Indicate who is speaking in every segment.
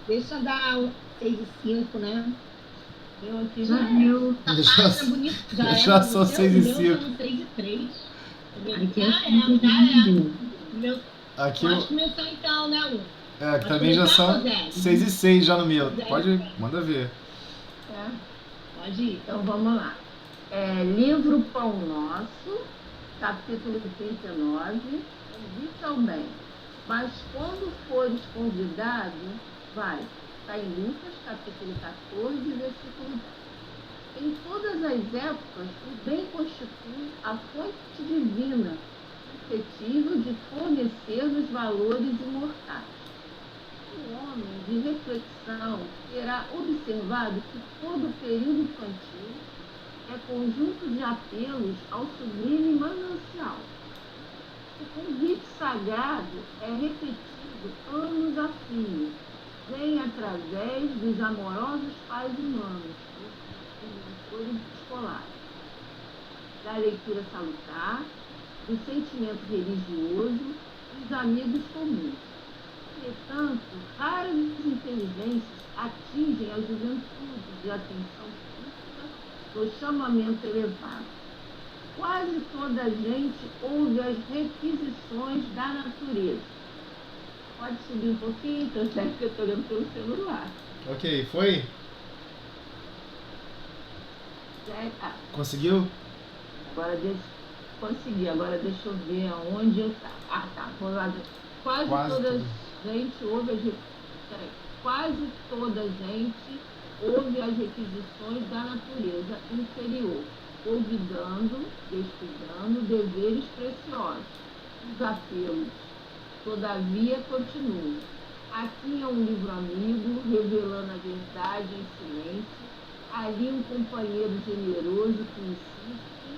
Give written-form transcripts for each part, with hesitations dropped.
Speaker 1: Deixa dar 6,5, né? Eu aqui
Speaker 2: Já
Speaker 1: já
Speaker 2: viu?
Speaker 1: Tá,
Speaker 3: Deixa,
Speaker 1: tá bonito, já é
Speaker 3: deixa
Speaker 1: pra
Speaker 3: só
Speaker 1: você, o
Speaker 3: 6 e
Speaker 1: meu tá
Speaker 3: 5.
Speaker 1: no 6,3.
Speaker 2: Aqui é
Speaker 1: Já é,
Speaker 2: 5
Speaker 1: já é.
Speaker 2: de
Speaker 1: Meu,
Speaker 3: Aqui
Speaker 1: pode
Speaker 3: eu,
Speaker 1: começar então, né, Lu?
Speaker 3: aqui
Speaker 1: Pode
Speaker 3: também já
Speaker 1: começar,
Speaker 3: são
Speaker 1: Roseli?
Speaker 3: 6 e 6 já no meu.
Speaker 1: Roseli,
Speaker 3: Pode, manda ver.
Speaker 1: é, pode ir.
Speaker 2: Então vamos lá. Livro Pão Nosso, capítulo 39. Convite ao bem. Mas quando fores convidado, vai. Está em Lucas, capítulo 14, versículo 10. Em todas as épocas, o bem constitui a fonte divina, suscetível de fornecer-nos valores imortais. O homem de reflexão terá observado que todo o período infantil é conjunto de apelos ao sublime manancial. O convite sagrado é repetido anos a fio, vem através dos amorosos pais humanos, os professores escolares, da leitura salutar, do sentimento religioso, dos amigos comuns. Entretanto, raras inteligências atingem a juventude de atenção pública do chamamento elevado. Quase toda a gente ouve as requisições da natureza. Pode subir um pouquinho, então, já que eu estou olhando pelo celular.
Speaker 3: Ok, foi? Conseguiu?
Speaker 2: Agora consegui, agora deixa eu ver aonde eu estava. Ah, tá. Quase toda gente ouve quase toda gente ouve as requisições da natureza inferior, olvidando, descuidando deveres preciosos. Os apelos, todavia, continuam. Aqui é um livro amigo, revelando a verdade em silêncio. Ali um companheiro generoso que insiste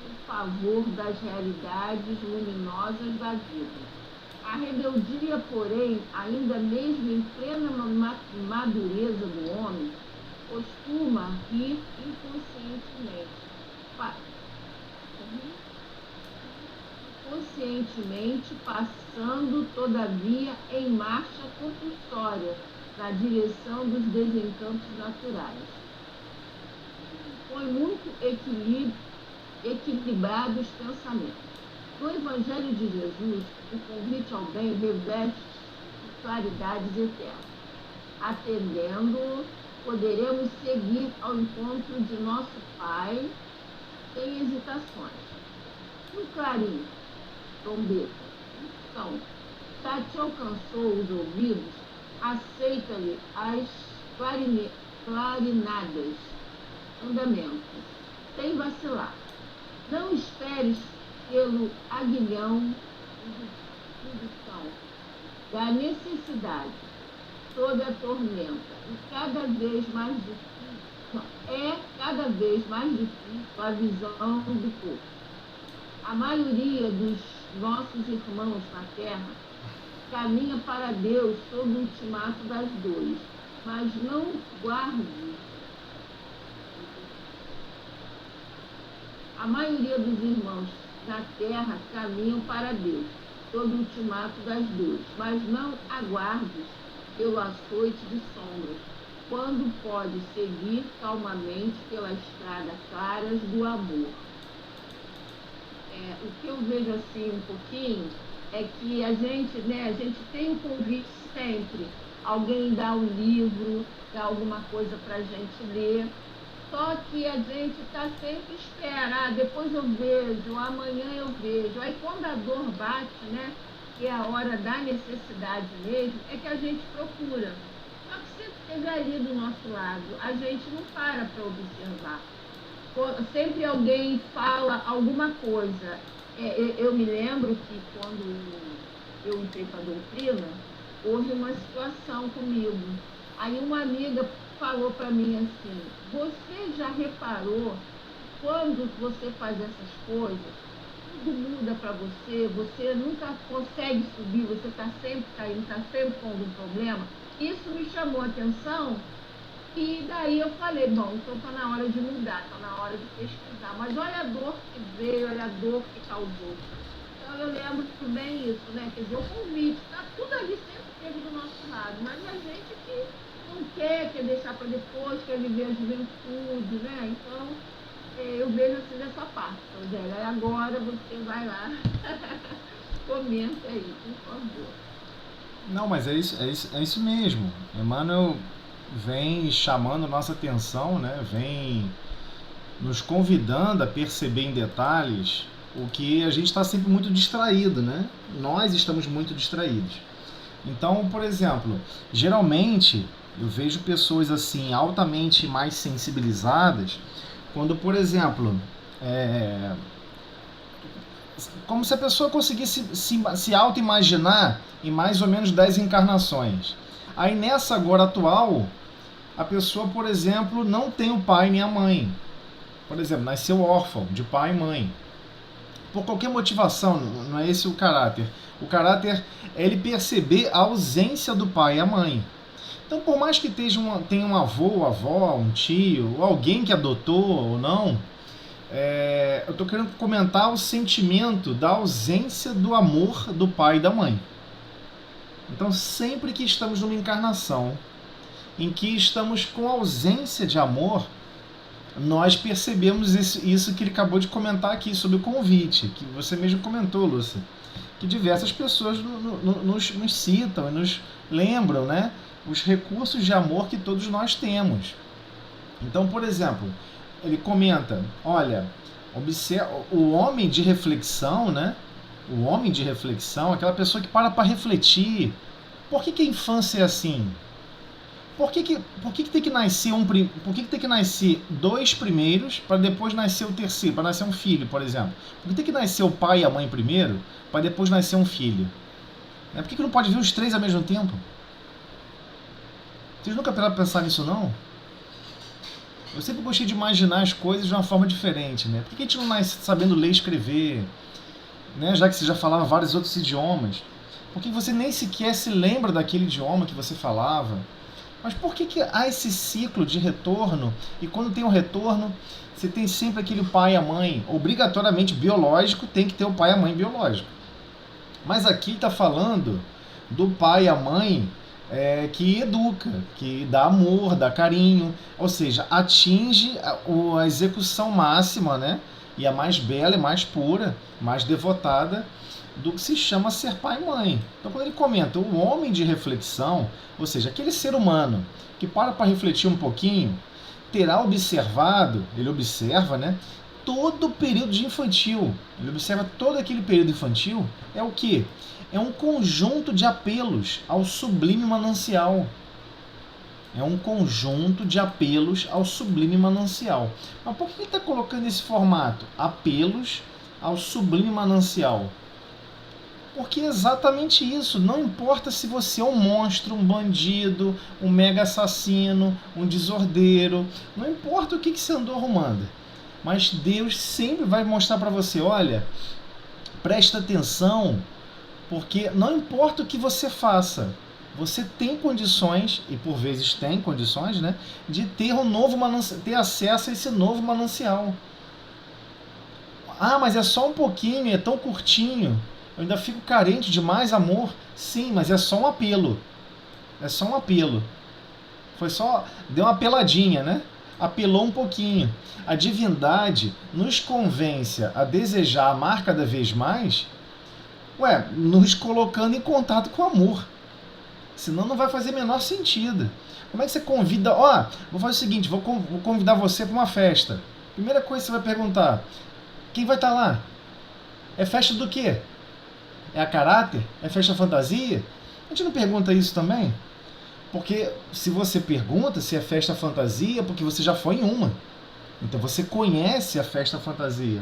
Speaker 2: em favor das realidades luminosas da vida. A rebeldia, porém, ainda mesmo em plena madureza do homem, costuma rir inconscientemente, passando, todavia, em marcha compulsória na direção dos desencantos naturais. Foi muito equilibrado os pensamentos. No Evangelho de Jesus, o convite ao bem reveste de claridades eternas. Atendendo-o, poderemos seguir ao encontro de nosso Pai sem hesitações. No clarim, trombeta, então, já te alcançou os ouvidos, aceita-lhe as clarinadas, andamento, sem vacilar. Não esperes pelo aguilhão da necessidade, sob a tormenta, cada vez mais difícil, cada vez mais difícil a visão do corpo. A maioria dos nossos irmãos na Terra caminha para Deus sob o ultimato das dores, mas não guarde. A maioria dos irmãos na Terra caminham para Deus sob o ultimato das dores, mas não aguardes pelo açoite de sombras, quando pode seguir calmamente pela estrada claras do amor. O que eu vejo assim um pouquinho é que a gente tem um convite sempre. Alguém dá um livro, dá alguma coisa para a gente ler, só que a gente está sempre esperando, depois eu vejo, amanhã eu vejo. Aí quando a dor bate, né, que é a hora da necessidade mesmo, é que a gente procura. Só que sempre esteve ali do nosso lado, a gente não para observar. Sempre alguém fala alguma coisa. Eu me lembro que quando eu entrei para a doutrina, houve uma situação comigo. Aí uma amiga falou para mim assim: você já reparou quando você faz essas coisas, tudo muda para você, você nunca consegue subir, você está sempre caindo, está sempre com algum problema? Isso me chamou a atenção. E daí eu falei, bom, então está na hora de mudar, está na hora de pesquisar. Mas olha a dor que veio, olha a dor que causou. Então eu lembro bem isso, né? Quer dizer, o convite, está tudo ali sempre esteve do nosso lado, mas a gente que não quer deixar para depois, quer viver a juventude, né? Então, eu vejo assim dessa parte, Rogério. Aí agora você vai lá, comenta aí, por favor.
Speaker 3: Não, mas é isso mesmo. Emmanuel vem chamando nossa atenção, né? Vem nos convidando a perceber em detalhes o que a gente está sempre muito distraído, né? Nós estamos muito distraídos. Então, por exemplo, geralmente eu vejo pessoas assim altamente mais sensibilizadas quando, por exemplo, como se a pessoa conseguisse se auto-imaginar em mais ou menos 10 encarnações. Aí nessa agora atual, a pessoa, por exemplo, não tem o pai nem a mãe. Por exemplo, nasceu órfão de pai e mãe. Por qualquer motivação, não é esse o caráter. O caráter é ele perceber a ausência do pai e a mãe. Então, por mais que tenha um avô, avó, um tio, ou alguém que adotou ou não, eu estou querendo comentar o sentimento da ausência do amor do pai e da mãe. Então, sempre que estamos numa encarnação em que estamos com ausência de amor, nós percebemos isso que ele acabou de comentar aqui sobre o convite, que você mesmo comentou, Lúcia, que diversas pessoas nos citam e nos lembram, né, os recursos de amor que todos nós temos. Então, por exemplo, ele comenta, olha, observa, o homem de reflexão, né, o homem de reflexão, aquela pessoa que para refletir, por que a infância é assim? Por que tem que nascer por que tem que nascer dois primeiros para depois nascer o terceiro, para nascer um filho, por exemplo? Por que tem que nascer o pai e a mãe primeiro para depois nascer um filho? Por que não pode vir os três ao mesmo tempo? Vocês nunca pararam para pensar nisso, não? Eu sempre gostei de imaginar as coisas de uma forma diferente, né? Por que a gente não nasce sabendo ler e escrever? Né? Já que você já falava vários outros idiomas. Por que você nem sequer se lembra daquele idioma que você falava? Mas por que há esse ciclo de retorno? E quando tem um retorno, você tem sempre aquele pai e a mãe. Obrigatoriamente biológico, tem que ter o pai e a mãe biológico. Mas aqui está falando do pai e a mãe que educa, que dá amor, dá carinho. Ou seja, atinge a execução máxima, né? E a mais bela e mais pura, mais devotada do que se chama ser pai e mãe. Então, quando ele comenta o homem de reflexão, ou seja, aquele ser humano que para refletir um pouquinho, terá observado, ele observa, né, todo o período de infantil. Ele observa todo aquele período infantil. É o quê? É um conjunto de apelos ao sublime manancial. É um conjunto de apelos ao sublime manancial. Mas por que ele está colocando esse formato? Apelos ao sublime manancial. Porque é exatamente isso. Não importa se você é um monstro, um bandido, um mega assassino, um desordeiro. Não importa o que você andou arrumando. Mas Deus sempre vai mostrar para você, olha, presta atenção, porque não importa o que você faça, você tem condições, e por vezes tem condições, né, de ter ter acesso a esse novo manancial. Ah, mas é só um pouquinho, é tão curtinho. Eu ainda fico carente de mais amor. Sim, mas é só um apelo. É só um apelo. Deu uma apeladinha, né? Apelou um pouquinho. A divindade nos convence a desejar amar cada vez mais, nos colocando em contato com o amor. Senão não vai fazer o menor sentido. Como é que você convida... vou fazer o seguinte, vou convidar você para uma festa. Primeira coisa que você vai perguntar, quem vai estar lá? É festa do quê? É a caráter? É festa fantasia? A gente não pergunta isso também? Porque se você pergunta se é festa fantasia, é porque você já foi em uma. Então você conhece a festa fantasia.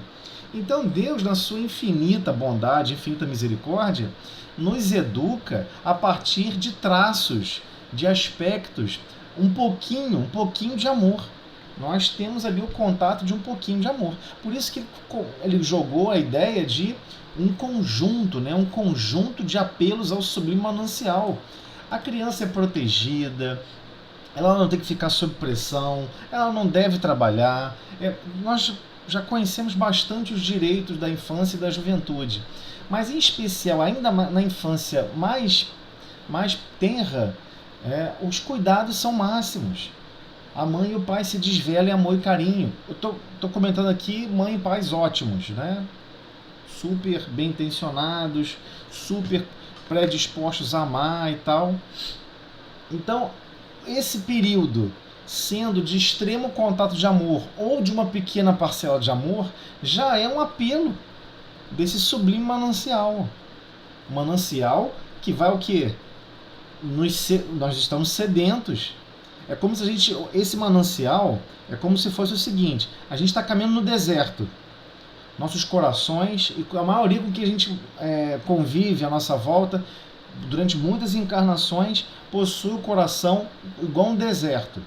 Speaker 3: Então Deus, na sua infinita bondade, infinita misericórdia, nos educa a partir de traços, de aspectos, um pouquinho de amor. Nós temos ali o contato de um pouquinho de amor. Por isso que ele jogou a ideia de um conjunto, né? Um conjunto de apelos ao sublime manancial. A criança é protegida, ela não tem que ficar sob pressão, ela não deve trabalhar. Nós já conhecemos bastante os direitos da infância e da juventude, mas em especial ainda na infância mais mais tenra, os cuidados são máximos. A mãe e o pai se desvelam em amor e carinho. Eu tô comentando aqui mãe e pais ótimos, né? Super bem intencionados, super predispostos a amar e tal. Então, esse período sendo de extremo contato de amor ou de uma pequena parcela de amor, já é um apelo desse sublime manancial. Manancial que vai o quê? Nós estamos sedentos. É como se esse manancial é como se fosse o seguinte: a gente está caminhando no deserto. Nossos corações, e a maioria com que a gente convive à nossa volta, durante muitas encarnações, possui o coração igual um deserto.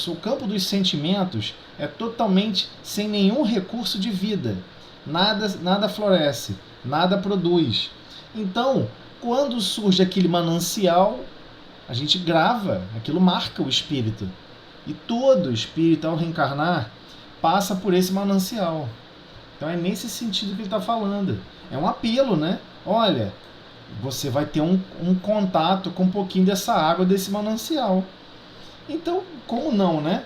Speaker 3: O campo dos sentimentos é totalmente sem nenhum recurso de vida. Nada floresce, nada produz. Então, quando surge aquele manancial, a gente grava, aquilo marca o espírito. E todo espírito, ao reencarnar, passa por esse manancial. Então é nesse sentido que ele está falando. É um apelo, né? Olha, você vai ter um contato com um pouquinho dessa água, desse manancial. Então, como não, né?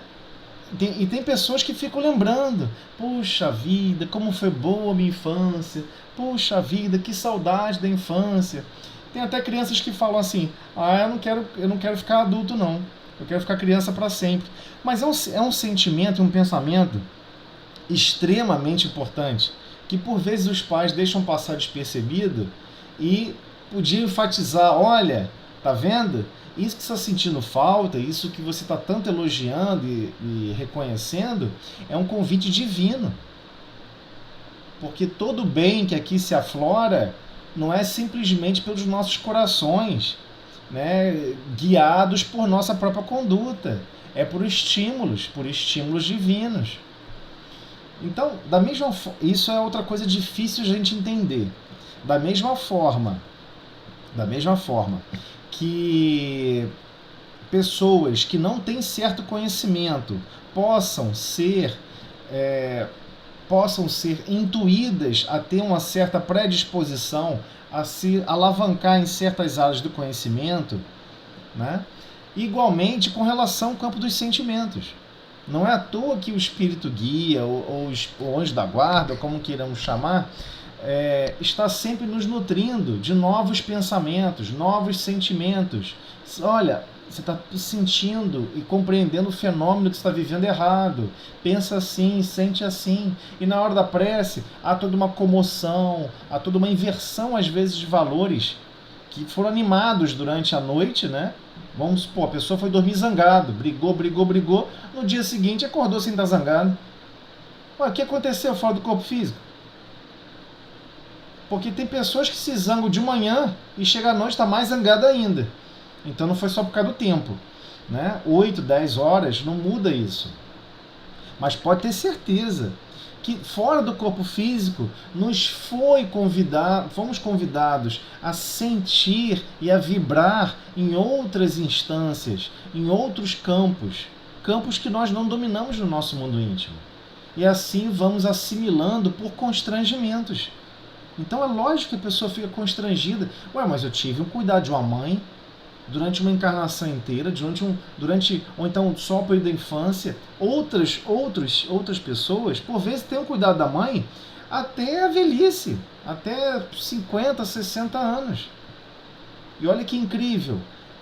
Speaker 3: E tem pessoas que ficam lembrando: puxa vida, como foi boa a minha infância, puxa vida, que saudade da infância. Tem até crianças que falam assim: eu não quero ficar adulto não, eu quero ficar criança para sempre. Mas é um sentimento, um pensamento extremamente importante, que por vezes os pais deixam passar despercebido e podiam enfatizar: olha, tá vendo? Isso que você está sentindo falta, isso que você está tanto elogiando e reconhecendo, é um convite divino. Porque todo bem que aqui se aflora não é simplesmente pelos nossos corações, né, guiados por nossa própria conduta. É por estímulos divinos. Então, isso é outra coisa difícil de a gente entender. Da mesma forma que pessoas que não têm certo conhecimento possam ser intuídas a ter uma certa predisposição a se alavancar em certas áreas do conhecimento, né? Igualmente com relação ao campo dos sentimentos. Não é à toa que o espírito guia, ou o anjo da guarda, ou como queiramos chamar, está sempre nos nutrindo de novos pensamentos, novos sentimentos. Olha, você está sentindo e compreendendo o fenômeno que você está vivendo errado. Pensa assim, sente assim. E na hora da prece, há toda uma comoção, há toda uma inversão, às vezes, de valores que foram animados durante a noite, né? Vamos supor, a pessoa foi dormir zangado, brigou. No dia seguinte, acordou sem estar zangado. Ué, o que aconteceu fora do corpo físico? Porque tem pessoas que se zangam de manhã e chega à noite e está mais zangada ainda. Então não foi só por causa do tempo, né? 8, 10 horas não muda isso. Mas pode ter certeza que fora do corpo físico fomos convidados a sentir e a vibrar em outras instâncias, em outros campos que nós não dominamos no nosso mundo íntimo. E assim vamos assimilando por constrangimentos. Então é lógico que a pessoa fica constrangida. Ué, mas eu tive um cuidado de uma mãe durante uma encarnação inteira, ou então só o período da infância. Outras pessoas, por vezes, têm o cuidado da mãe até a velhice, até 50, 60 anos. E olha que incrível,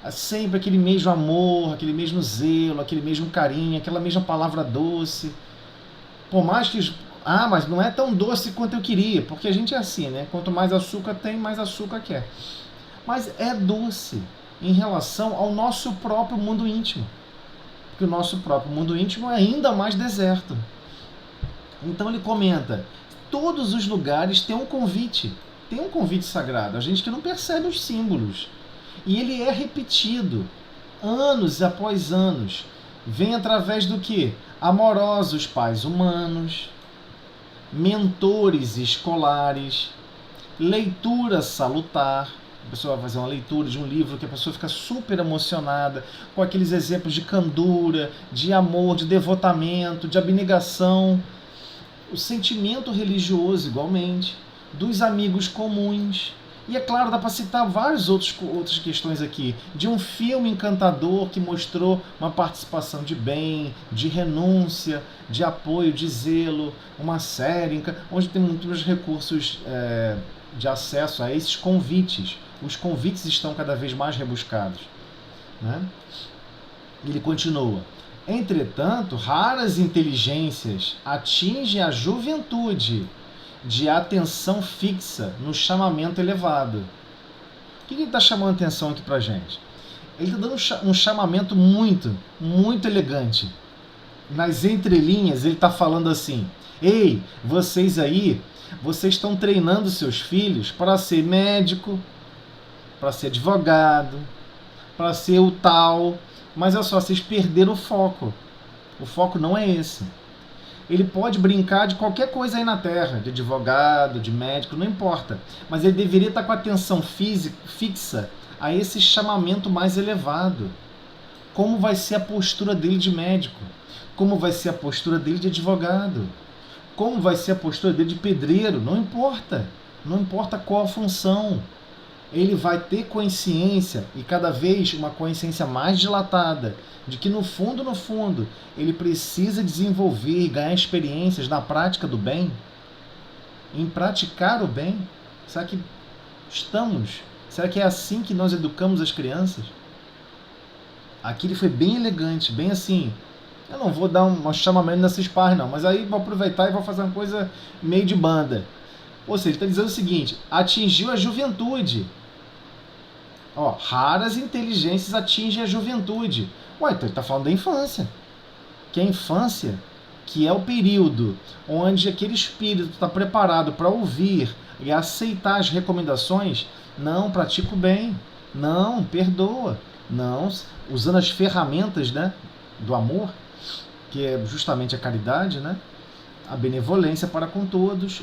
Speaker 3: sempre aquele mesmo amor, aquele mesmo zelo, aquele mesmo carinho, aquela mesma palavra doce. Por mais que... mas não é tão doce quanto eu queria, porque a gente é assim, né? Quanto mais açúcar tem, mais açúcar quer. Mas é doce em relação ao nosso próprio mundo íntimo. Porque o nosso próprio mundo íntimo é ainda mais deserto. Então ele comenta: todos os lugares têm um convite sagrado. A gente que não percebe os símbolos. E ele é repetido, anos após anos. Vem através do quê? Amorosos pais humanos, mentores escolares, leitura salutar. A pessoa vai fazer uma leitura de um livro que a pessoa fica super emocionada, com aqueles exemplos de candura, de amor, de devotamento, de abnegação. O sentimento religioso, igualmente, dos amigos comuns, E é claro, dá para citar várias outras questões aqui. De um filme encantador que mostrou uma participação de bem, de renúncia, de apoio, de zelo. Uma série onde tem muitos recursos de acesso a esses convites. Os convites estão cada vez mais rebuscados, né? Ele continua. Entretanto, raras inteligências atingem a juventude de atenção fixa no chamamento elevado. O que ele está chamando a atenção aqui pra gente? Ele está dando um chamamento muito, muito elegante. Nas entrelinhas, ele está falando assim: ei, vocês aí, vocês estão treinando seus filhos para ser médico, para ser advogado, para ser o tal, mas olha só, vocês perderam o foco. O foco não é esse. Ele pode brincar de qualquer coisa aí na Terra, de advogado, de médico, não importa. Mas ele deveria estar com a atenção fixa a esse chamamento mais elevado. Como vai ser a postura dele de médico? Como vai ser a postura dele de advogado? Como vai ser a postura dele de pedreiro? Não importa. Não importa qual a função. Ele vai ter consciência, e cada vez uma consciência mais dilatada, de que no fundo, ele precisa desenvolver e ganhar experiências na prática do bem, em praticar o bem. Será que estamos? Será que é assim que nós educamos as crianças? Aqui ele foi bem elegante, bem assim. Eu não vou dar um chamamento nessas partes não, mas aí vou aproveitar e vou fazer uma coisa meio de banda. Ou seja, ele está dizendo o seguinte: atingiu a juventude. Ó, raras inteligências atingem a juventude. Ué, então ele está falando da infância. Que a infância, que é o período onde aquele espírito está preparado para ouvir e aceitar as recomendações, não pratica o bem, não perdoa, não, usando as ferramentas, né, do amor, que é justamente a caridade, né, a benevolência para com todos,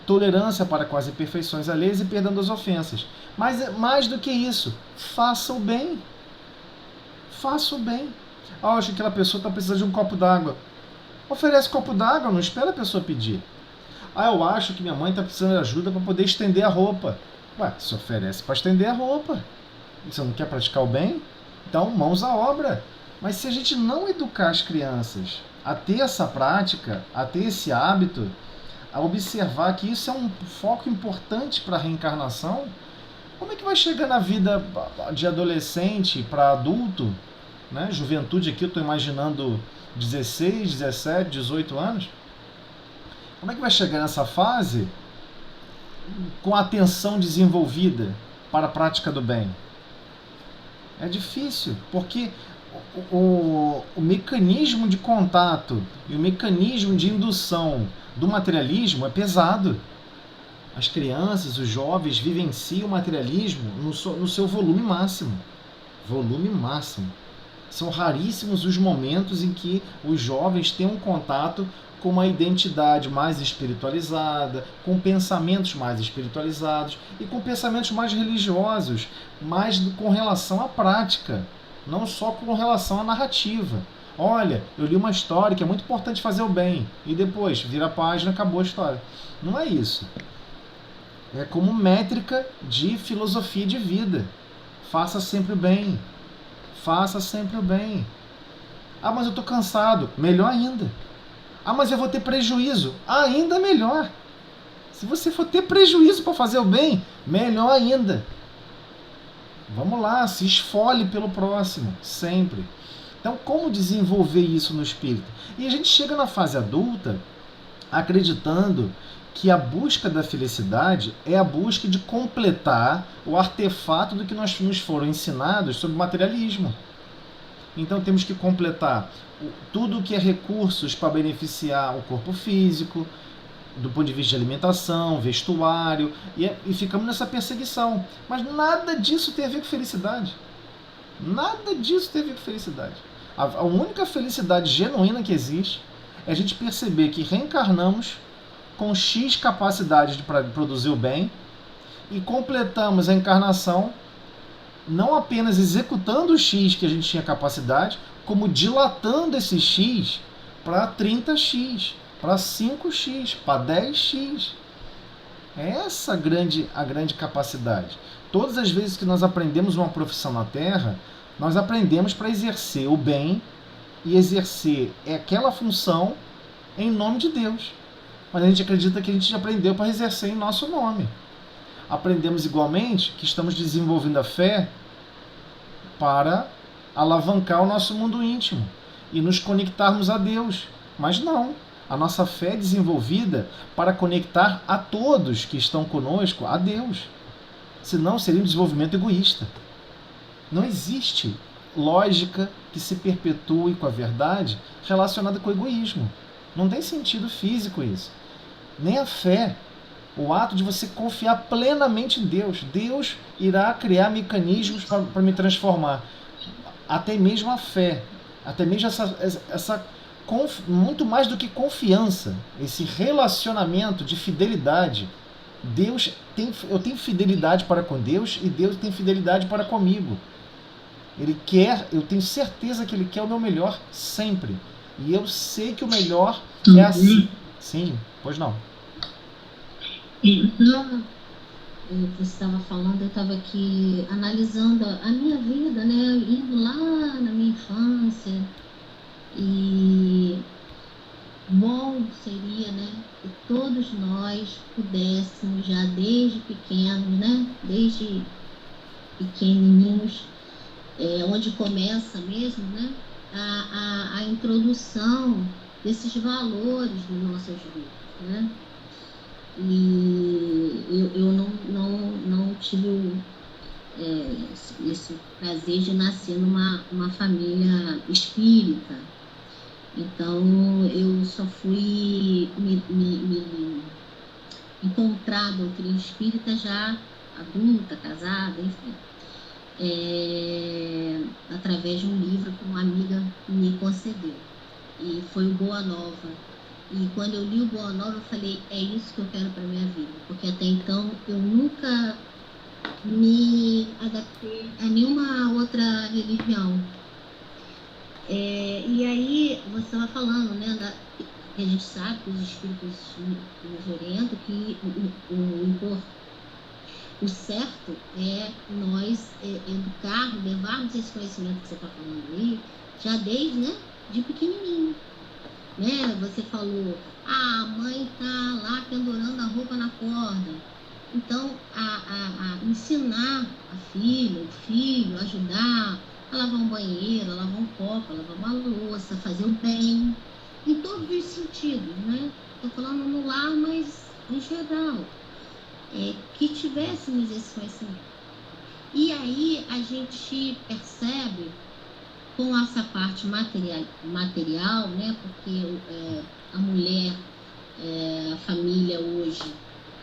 Speaker 3: tolerância para com as imperfeições alheias e perdão das ofensas. Mas mais do que isso, faça o bem. Faça o bem. Ah, acho que aquela pessoa está precisando de um copo d'água. Oferece copo d'água, não espera a pessoa pedir. Ah, eu acho que minha mãe está precisando de ajuda para poder estender a roupa. Ué, se oferece para estender a roupa. Você não quer praticar o bem? Então, mãos à obra. Mas se a gente não educar as crianças a ter essa prática, a ter esse hábito, a observar que isso é um foco importante para a reencarnação, como é que vai chegar na vida de adolescente para adulto, né? Juventude aqui, eu estou imaginando 16, 17, 18 anos. Como é que vai chegar nessa fase com a atenção desenvolvida para a prática do bem? É difícil, porque o mecanismo de contato e o mecanismo de indução do materialismo é pesado. As crianças, os jovens vivenciam o materialismo no seu volume máximo. Volume máximo. São raríssimos os momentos em que os jovens têm um contato com uma identidade mais espiritualizada, com pensamentos mais espiritualizados e com pensamentos mais religiosos, mais com relação à prática, não só com relação à narrativa. Olha, eu li uma história que é muito importante fazer o bem, e depois vira a página, acabou a história. Não é isso. É como métrica de filosofia de vida. Faça sempre o bem. Faça sempre o bem. Ah, mas eu estou cansado. Melhor ainda. Ah, mas eu vou ter prejuízo. Ainda melhor. Se você for ter prejuízo para fazer o bem, melhor ainda. Vamos lá, se esfole pelo próximo, sempre. Então, como desenvolver isso no espírito? E a gente chega na fase adulta acreditando que a busca da felicidade é a busca de completar o artefato do que nós nos foram ensinados sobre o materialismo. Então temos que completar tudo o que é recursos para beneficiar o corpo físico, do ponto de vista de alimentação, vestuário, e ficamos nessa perseguição. Mas nada disso tem a ver com felicidade. Nada disso tem a ver com felicidade. A única felicidade genuína que existe é a gente perceber que reencarnamos com X capacidade de produzir o bem e completamos a encarnação não apenas executando o X que a gente tinha capacidade, como dilatando esse X para 30X, para 5X, para 10X. É essa a grande capacidade. Todas as vezes que nós aprendemos uma profissão na Terra, nós aprendemos para exercer o bem e exercer aquela função em nome de Deus. Mas a gente acredita que a gente aprendeu para exercer em nosso nome. Aprendemos igualmente que estamos desenvolvendo a fé para alavancar o nosso mundo íntimo e nos conectarmos a Deus. Mas não, a nossa fé é desenvolvida para conectar a todos que estão conosco a Deus. Senão seria um desenvolvimento egoísta. Não existe lógica que se perpetue com a verdade relacionada com o egoísmo. Não tem sentido físico isso. Nem a fé. O ato de você confiar plenamente em Deus. Deus irá criar mecanismos para me transformar. Até mesmo a fé. Até mesmo essa muito mais do que confiança. Esse relacionamento de fidelidade. Eu tenho fidelidade para com Deus e Deus tem fidelidade para comigo. Eu tenho certeza que Ele quer o meu melhor sempre. E eu sei que o melhor é assim. Sim, pois não.
Speaker 1: Então, você estava falando, eu estava aqui analisando a minha vida, né? Indo lá na minha infância. E bom seria, né? Que todos nós pudéssemos, já desde pequenos, né? Desde pequenininhos, onde começa mesmo, né? A introdução desses valores nas nossas vidas, né? E eu não tive esse prazer de nascer numa família espírita. Então eu só fui me encontrar a doutrina espírita já adulta, casada, enfim. Através de um livro que uma amiga me concedeu. E foi o Boa Nova. E quando eu li o Boa Nova, eu falei, é isso que eu quero para minha vida. Porque até então eu nunca me adaptei a nenhuma outra religião. E aí você estava falando, né, que a gente sabe que os espíritos nos orientam que o certo é nós educarmos, levarmos esse conhecimento que você está falando aí, já desde, né, de pequenininho. Né? Você falou, a mãe está lá pendurando a roupa na corda. Então, ensinar a filha, o filho, ajudar a lavar um banheiro, a lavar um copo, a lavar uma louça, fazer o bem, em todos os sentidos, né? Estou falando no lar, mas em geral. Que tivéssemos esse conhecimento. E aí a gente percebe, com essa parte material, né? Porque a mulher, a família hoje,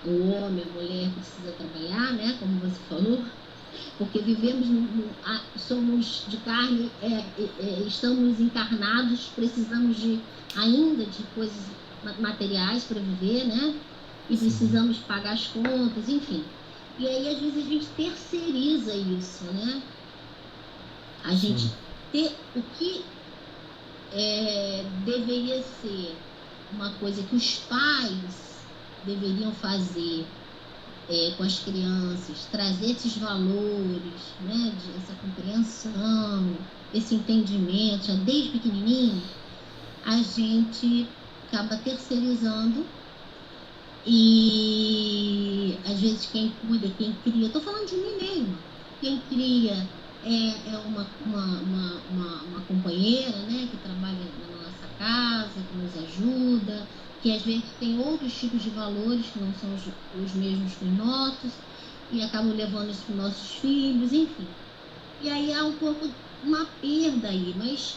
Speaker 1: o homem, a mulher precisa trabalhar, né? Como você falou, porque vivemos, somos de carne, estamos encarnados, precisamos ainda de coisas materiais para viver, né? E precisamos pagar as contas, enfim. E aí, às vezes, a gente terceiriza isso, né? A gente ter o que deveria ser uma coisa que os pais deveriam fazer com as crianças, trazer esses valores, né? Essa compreensão, esse entendimento, já desde pequenininho, a gente acaba terceirizando. E às vezes quem cuida, quem cria, estou falando de mim mesma, quem cria é uma companheira, né, que trabalha na nossa casa, que nos ajuda, que às vezes tem outros tipos de valores que não são os mesmos que os nossos, e acabam levando isso para os nossos filhos, enfim. E aí há um pouco uma perda aí, mas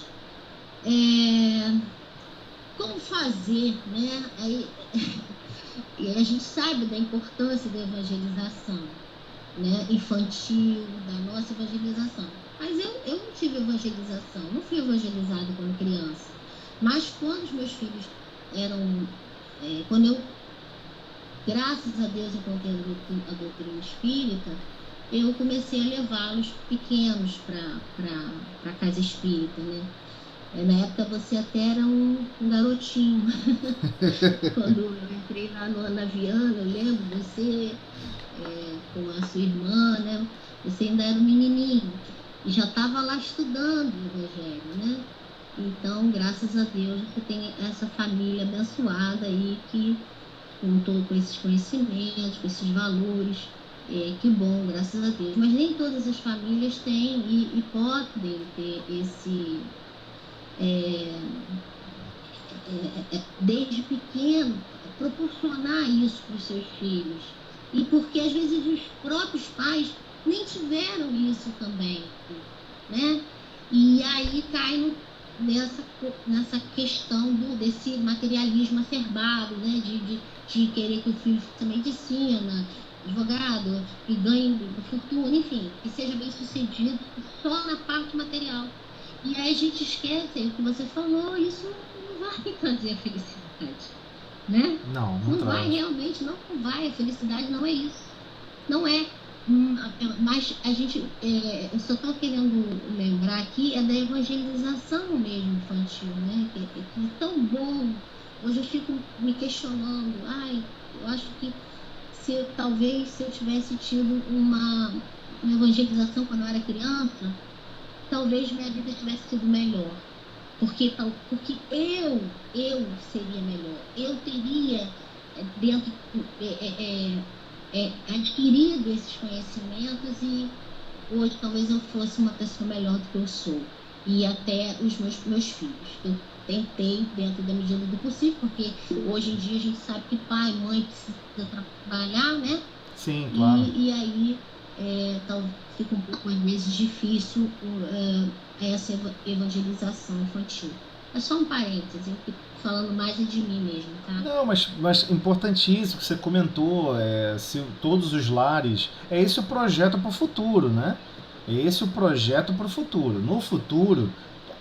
Speaker 1: como fazer, né? Aí, e a gente sabe da importância da evangelização, né, infantil, da nossa evangelização. Mas eu não tive evangelização, não fui evangelizada quando criança. Mas quando os meus filhos eram... quando eu, graças a Deus, encontrei a doutrina espírita, eu comecei a levá-los pequenos para a casa espírita, né? Na época você até era um garotinho. Quando eu entrei lá na Viana, eu lembro você com a sua irmã, né? Você ainda era um menininho e já estava lá estudando o Evangelho, né? Então, graças a Deus, você tem essa família abençoada aí que contou com esses conhecimentos, com esses valores. Que bom, graças a Deus. Mas nem todas as famílias têm e podem ter esse... desde pequeno, proporcionar isso para os seus filhos. E porque às vezes os próprios pais nem tiveram isso também, né? E aí cai nessa questão desse materialismo acerbado, né? De querer que o filho faça medicina, advogado, e ganhe fortuna, enfim, que seja bem sucedido só na parte material. E aí a gente esquece, o que você falou, isso não vai trazer a felicidade, né?
Speaker 3: Não
Speaker 1: Não
Speaker 3: traz.
Speaker 1: vai, realmente não vai, a felicidade não é isso. Não é. Mas a gente, eu só estou querendo lembrar aqui, é da evangelização mesmo infantil, né? Que é tão bom. Hoje eu fico me questionando, eu acho que talvez se eu tivesse tido uma evangelização quando eu era criança, talvez minha vida tivesse sido melhor. Porque eu seria melhor. Eu teria adquirido esses conhecimentos e hoje talvez eu fosse uma pessoa melhor do que eu sou. E até os meus filhos. Eu tentei dentro da medida do possível, porque hoje em dia a gente sabe que pai e mãe precisam trabalhar, né?
Speaker 3: Sim, claro.
Speaker 1: E aí fica um pouco, às vezes, difícil essa evangelização infantil. É só um parênteses, eu fico falando mais de mim mesmo, tá?
Speaker 3: Não, mas importantíssimo que você comentou, se todos os lares... É esse o projeto para o futuro, né? É esse o projeto para o futuro. No futuro,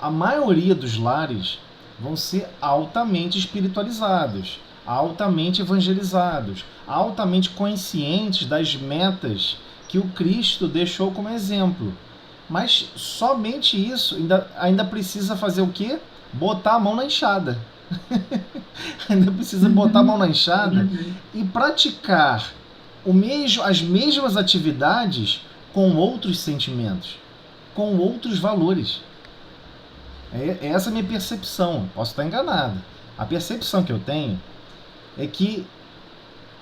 Speaker 3: a maioria dos lares vão ser altamente espiritualizados, altamente evangelizados, altamente conscientes das metas que o Cristo deixou como exemplo. Mas somente isso ainda precisa fazer o quê? Botar a mão na enxada. Ainda precisa botar a mão na enxada e praticar as mesmas atividades com outros sentimentos, com outros valores. Essa é a minha percepção. Posso estar enganado. A percepção que eu tenho é que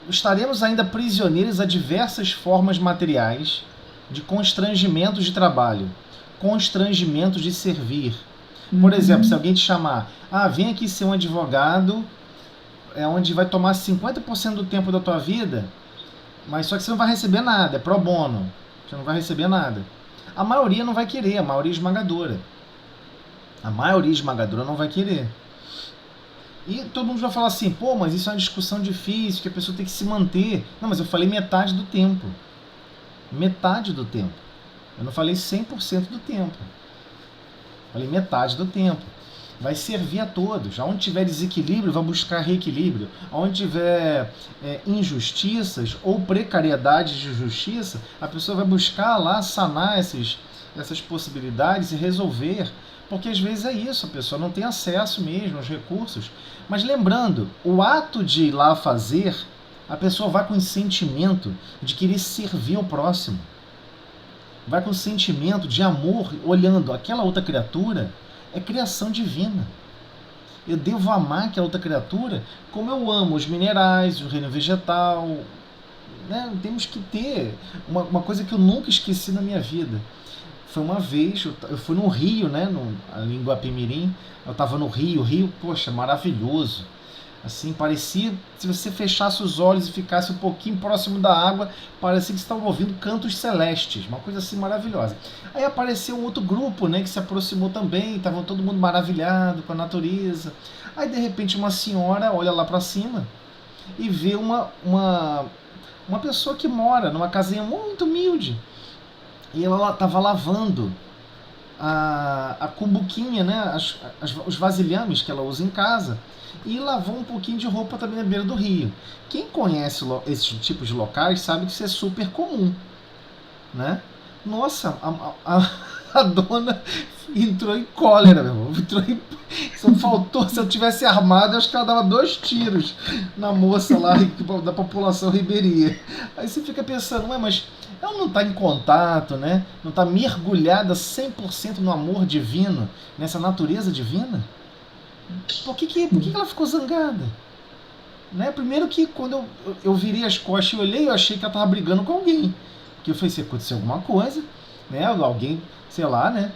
Speaker 3: estaremos ainda prisioneiros a diversas formas materiais de constrangimentos de trabalho, constrangimentos de servir. Por exemplo, se alguém te chamar, vem aqui ser um advogado, onde vai tomar 50% do tempo da tua vida, mas só que você não vai receber nada, é pro bono, você não vai receber nada. A maioria não vai querer, a maioria esmagadora. A maioria esmagadora não vai querer. E todo mundo vai falar assim, mas isso é uma discussão difícil, que a pessoa tem que se manter. Não, mas eu falei metade do tempo. Metade do tempo. Eu não falei 100% do tempo. Falei metade do tempo. Vai servir a todos. Onde tiver desequilíbrio, vai buscar reequilíbrio. Onde tiver injustiças ou precariedade de justiça, a pessoa vai buscar lá sanar essas possibilidades e resolver. Porque às vezes é isso, a pessoa não tem acesso mesmo aos recursos. Mas lembrando, o ato de ir lá fazer, a pessoa vai com o sentimento de querer servir ao próximo. Vai com o sentimento de amor, olhando aquela outra criatura, é criação divina. Eu devo amar aquela outra criatura como eu amo os minerais, o reino vegetal. Né? Temos que ter uma coisa que eu nunca esqueci na minha vida. Foi uma vez, eu fui no Rio, né, ali em Guapimirim, eu estava no Rio, poxa, maravilhoso. Assim, parecia, se você fechasse os olhos e ficasse um pouquinho próximo da água, parecia que você estava ouvindo cantos celestes, uma coisa assim maravilhosa. Aí apareceu um outro grupo, né, que se aproximou também, estavam todo mundo maravilhado com a natureza. Aí, de repente, uma senhora olha lá para cima e vê uma pessoa que mora numa casinha muito humilde. E ela estava lavando a cumbuquinha, né, os vasilhames que ela usa em casa, e lavou um pouquinho de roupa também na beira do rio. Quem conhece esse tipo de locais sabe que isso é super comum, né? Nossa, A dona entrou em cólera, meu irmão. Só faltou, se eu tivesse armado, eu acho que ela dava 2 tiros na moça lá da população ribeirinha. Aí você fica pensando, ué, mas ela não está em contato, né? Não está mergulhada 100% no amor divino, nessa natureza divina? Por que ela ficou zangada? Né? Primeiro que quando eu virei as costas e olhei, eu achei que ela estava brigando com alguém. Porque eu falei, se aconteceu alguma coisa, né? Alguém, sei lá, né?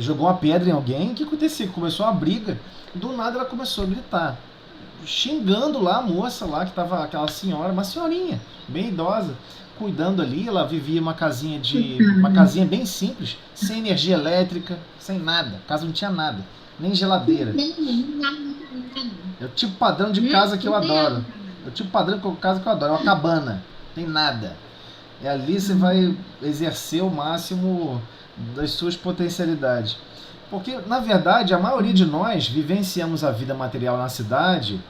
Speaker 3: Jogou uma pedra em alguém, o que aconteceu? Começou uma briga, do nada ela começou a gritar, xingando lá a moça lá, que estava aquela senhora, uma senhorinha, bem idosa, cuidando ali. Ela vivia uma casinha bem simples, sem energia elétrica, sem nada, a casa não tinha nada, nem geladeira. É o tipo padrão de casa que eu adoro. É o tipo padrão de casa que eu adoro, é uma cabana, tem nada. E ali você vai exercer o máximo das suas potencialidades. Porque, na verdade, a maioria de nós vivenciamos a vida material na cidade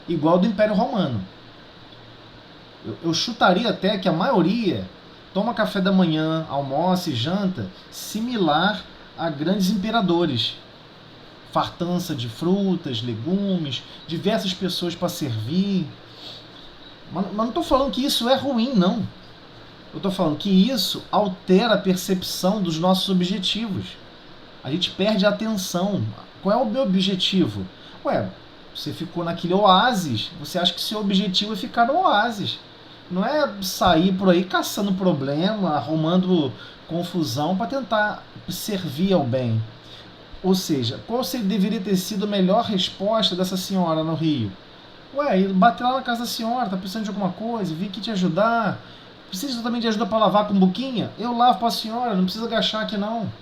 Speaker 3: igual do Império Romano. Eu chutaria até que a maioria toma café da manhã, almoça e janta similar a grandes imperadores. Fartança de frutas, legumes, diversas pessoas para servir. Mas não estou falando que isso é ruim, não. Eu estou falando que isso altera a percepção dos nossos objetivos. A gente perde a atenção. Qual é o meu objetivo? Ué, você ficou naquele oásis, você acha que seu objetivo é ficar no oásis. Não é sair por aí caçando problema, arrumando confusão para tentar servir ao bem. Ou seja, qual deveria ter sido a melhor resposta dessa senhora no Rio? Ué, bater lá na casa da senhora, tá precisando de alguma coisa, vim aqui te ajudar. Precisa também de ajuda para lavar com buquinha? Eu lavo para a senhora, não precisa agachar aqui não.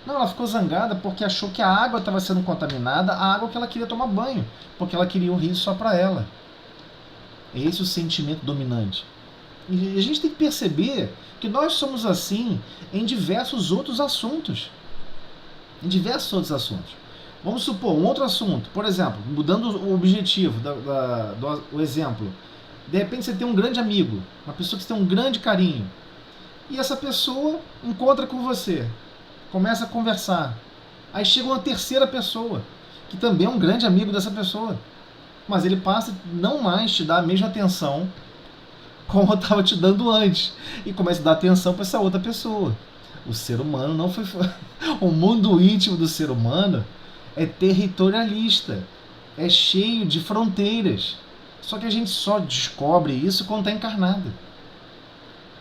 Speaker 3: Não, ela ficou zangada porque achou que a água estava sendo contaminada, a água que ela queria tomar banho, porque ela queria um rio só para ela. É esse o sentimento dominante. E a gente tem que perceber que nós somos assim em diversos outros assuntos. Em diversos outros assuntos. Vamos supor, um outro assunto, por exemplo, mudando o objetivo, o exemplo. De repente você tem um grande amigo, uma pessoa que você tem um grande carinho, e essa pessoa encontra com você, começa a conversar. Aí chega uma terceira pessoa, que também é um grande amigo dessa pessoa, mas ele passa a não mais te dar a mesma atenção como eu estava te dando antes, e começa a dar atenção para essa outra pessoa. O ser humano não foi... O mundo íntimo do ser humano é territorialista, é cheio de fronteiras. Só que a gente só descobre isso quando está encarnado,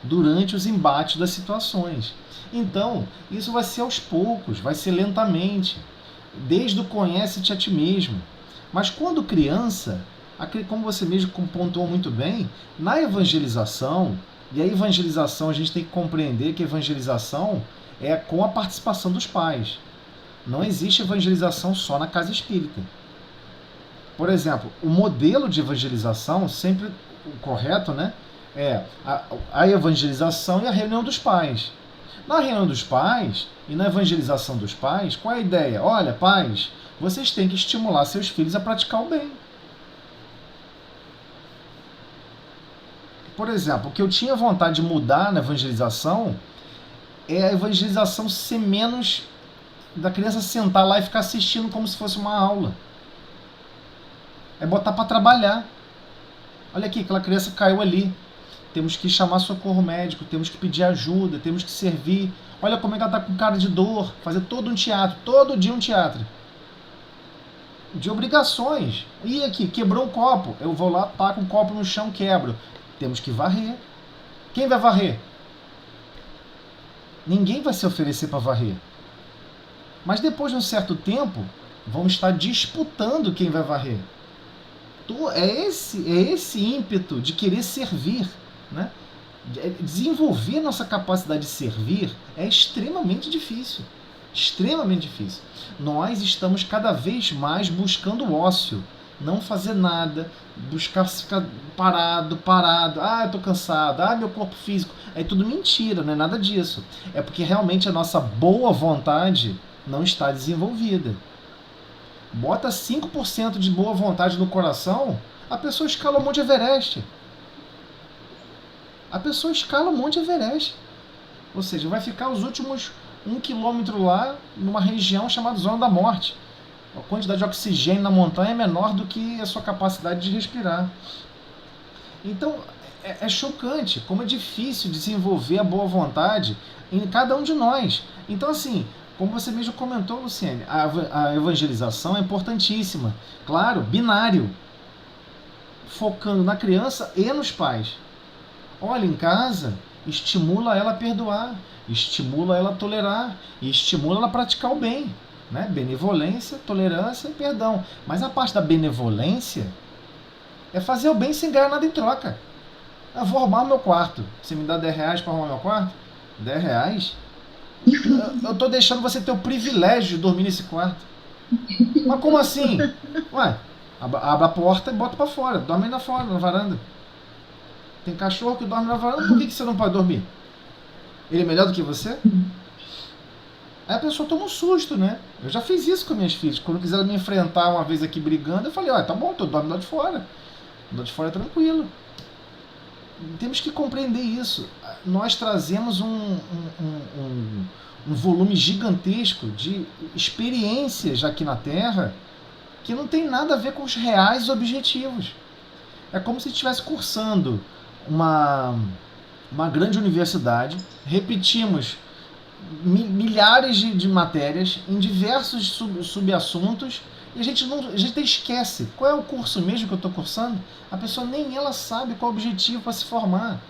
Speaker 3: durante os embates das situações. Então, isso vai ser aos poucos, vai ser lentamente, desde o conhece-te a ti mesmo. Mas quando criança, como você mesmo pontuou muito bem, na evangelização, e a evangelização a gente tem que compreender que a evangelização é com a participação dos pais. Não existe evangelização só na casa espírita. Por exemplo, o modelo de evangelização, sempre o correto, né? É a evangelização e a reunião dos pais. Na reunião dos pais e na evangelização dos pais, qual é a ideia? Olha, pais, vocês têm que estimular seus filhos a praticar o bem. Por exemplo, o que eu tinha vontade de mudar na evangelização é a evangelização ser menos da criança sentar lá e ficar assistindo como se fosse uma aula. É botar para trabalhar. Olha aqui, aquela criança caiu ali. Temos que chamar socorro médico, temos que pedir ajuda, temos que servir. Olha como é que ela está com cara de dor. Fazer todo um teatro, todo dia um teatro. De obrigações. E aqui, quebrou um copo. Eu vou lá, taco um copo no chão, quebro. Temos que varrer. Quem vai varrer? Ninguém vai se oferecer para varrer. Mas depois de um certo tempo, vão estar disputando quem vai varrer. É esse ímpeto de querer servir, né? Desenvolver nossa capacidade de servir é extremamente difícil. Extremamente difícil. Nós estamos cada vez mais buscando ócio. Não fazer nada, buscar ficar parado. Ah, eu tô cansado, ah, meu corpo físico. É tudo mentira, não é nada disso. É porque realmente a nossa boa vontade não está desenvolvida. Bota 5% de boa vontade no coração, a pessoa escala o Monte Everest. A pessoa escala o Monte Everest. Ou seja, vai ficar os últimos 1 quilômetro lá, numa região chamada Zona da Morte. A quantidade de oxigênio na montanha é menor do que a sua capacidade de respirar. Então, é chocante como é difícil desenvolver a boa vontade em cada um de nós. Então, assim, como você mesmo comentou, Luciane, a evangelização é importantíssima. Claro, binário, focando na criança e nos pais. Olha, em casa, estimula ela a perdoar, estimula ela a tolerar e estimula ela a praticar o bem, né? Benevolência, tolerância e perdão. Mas a parte da benevolência é fazer o bem sem ganhar nada em troca. Eu vou arrumar o meu quarto. Você me dá 10 reais para arrumar meu quarto? 10 reais? Eu tô deixando você ter o privilégio de dormir nesse quarto. Mas como assim? Ué, abre a porta e bota para fora. Dorme aí na fora, na varanda. Tem cachorro que dorme na varanda, por que você não pode dormir? Ele é melhor do que você? Aí a pessoa toma um susto, né? Eu já fiz isso com minhas filhas. Quando quiseram me enfrentar uma vez aqui brigando, eu falei, tá bom, tu dorme lá de fora. Lá de fora é tranquilo. Temos que compreender isso. Nós trazemos um volume gigantesco de experiências aqui na Terra que não tem nada a ver com os reais objetivos. É como se estivesse cursando uma grande universidade, repetimos milhares de matérias em diversos subassuntos e a gente até esquece qual é o curso mesmo que eu estou cursando. A pessoa nem ela sabe qual é o objetivo para se formar.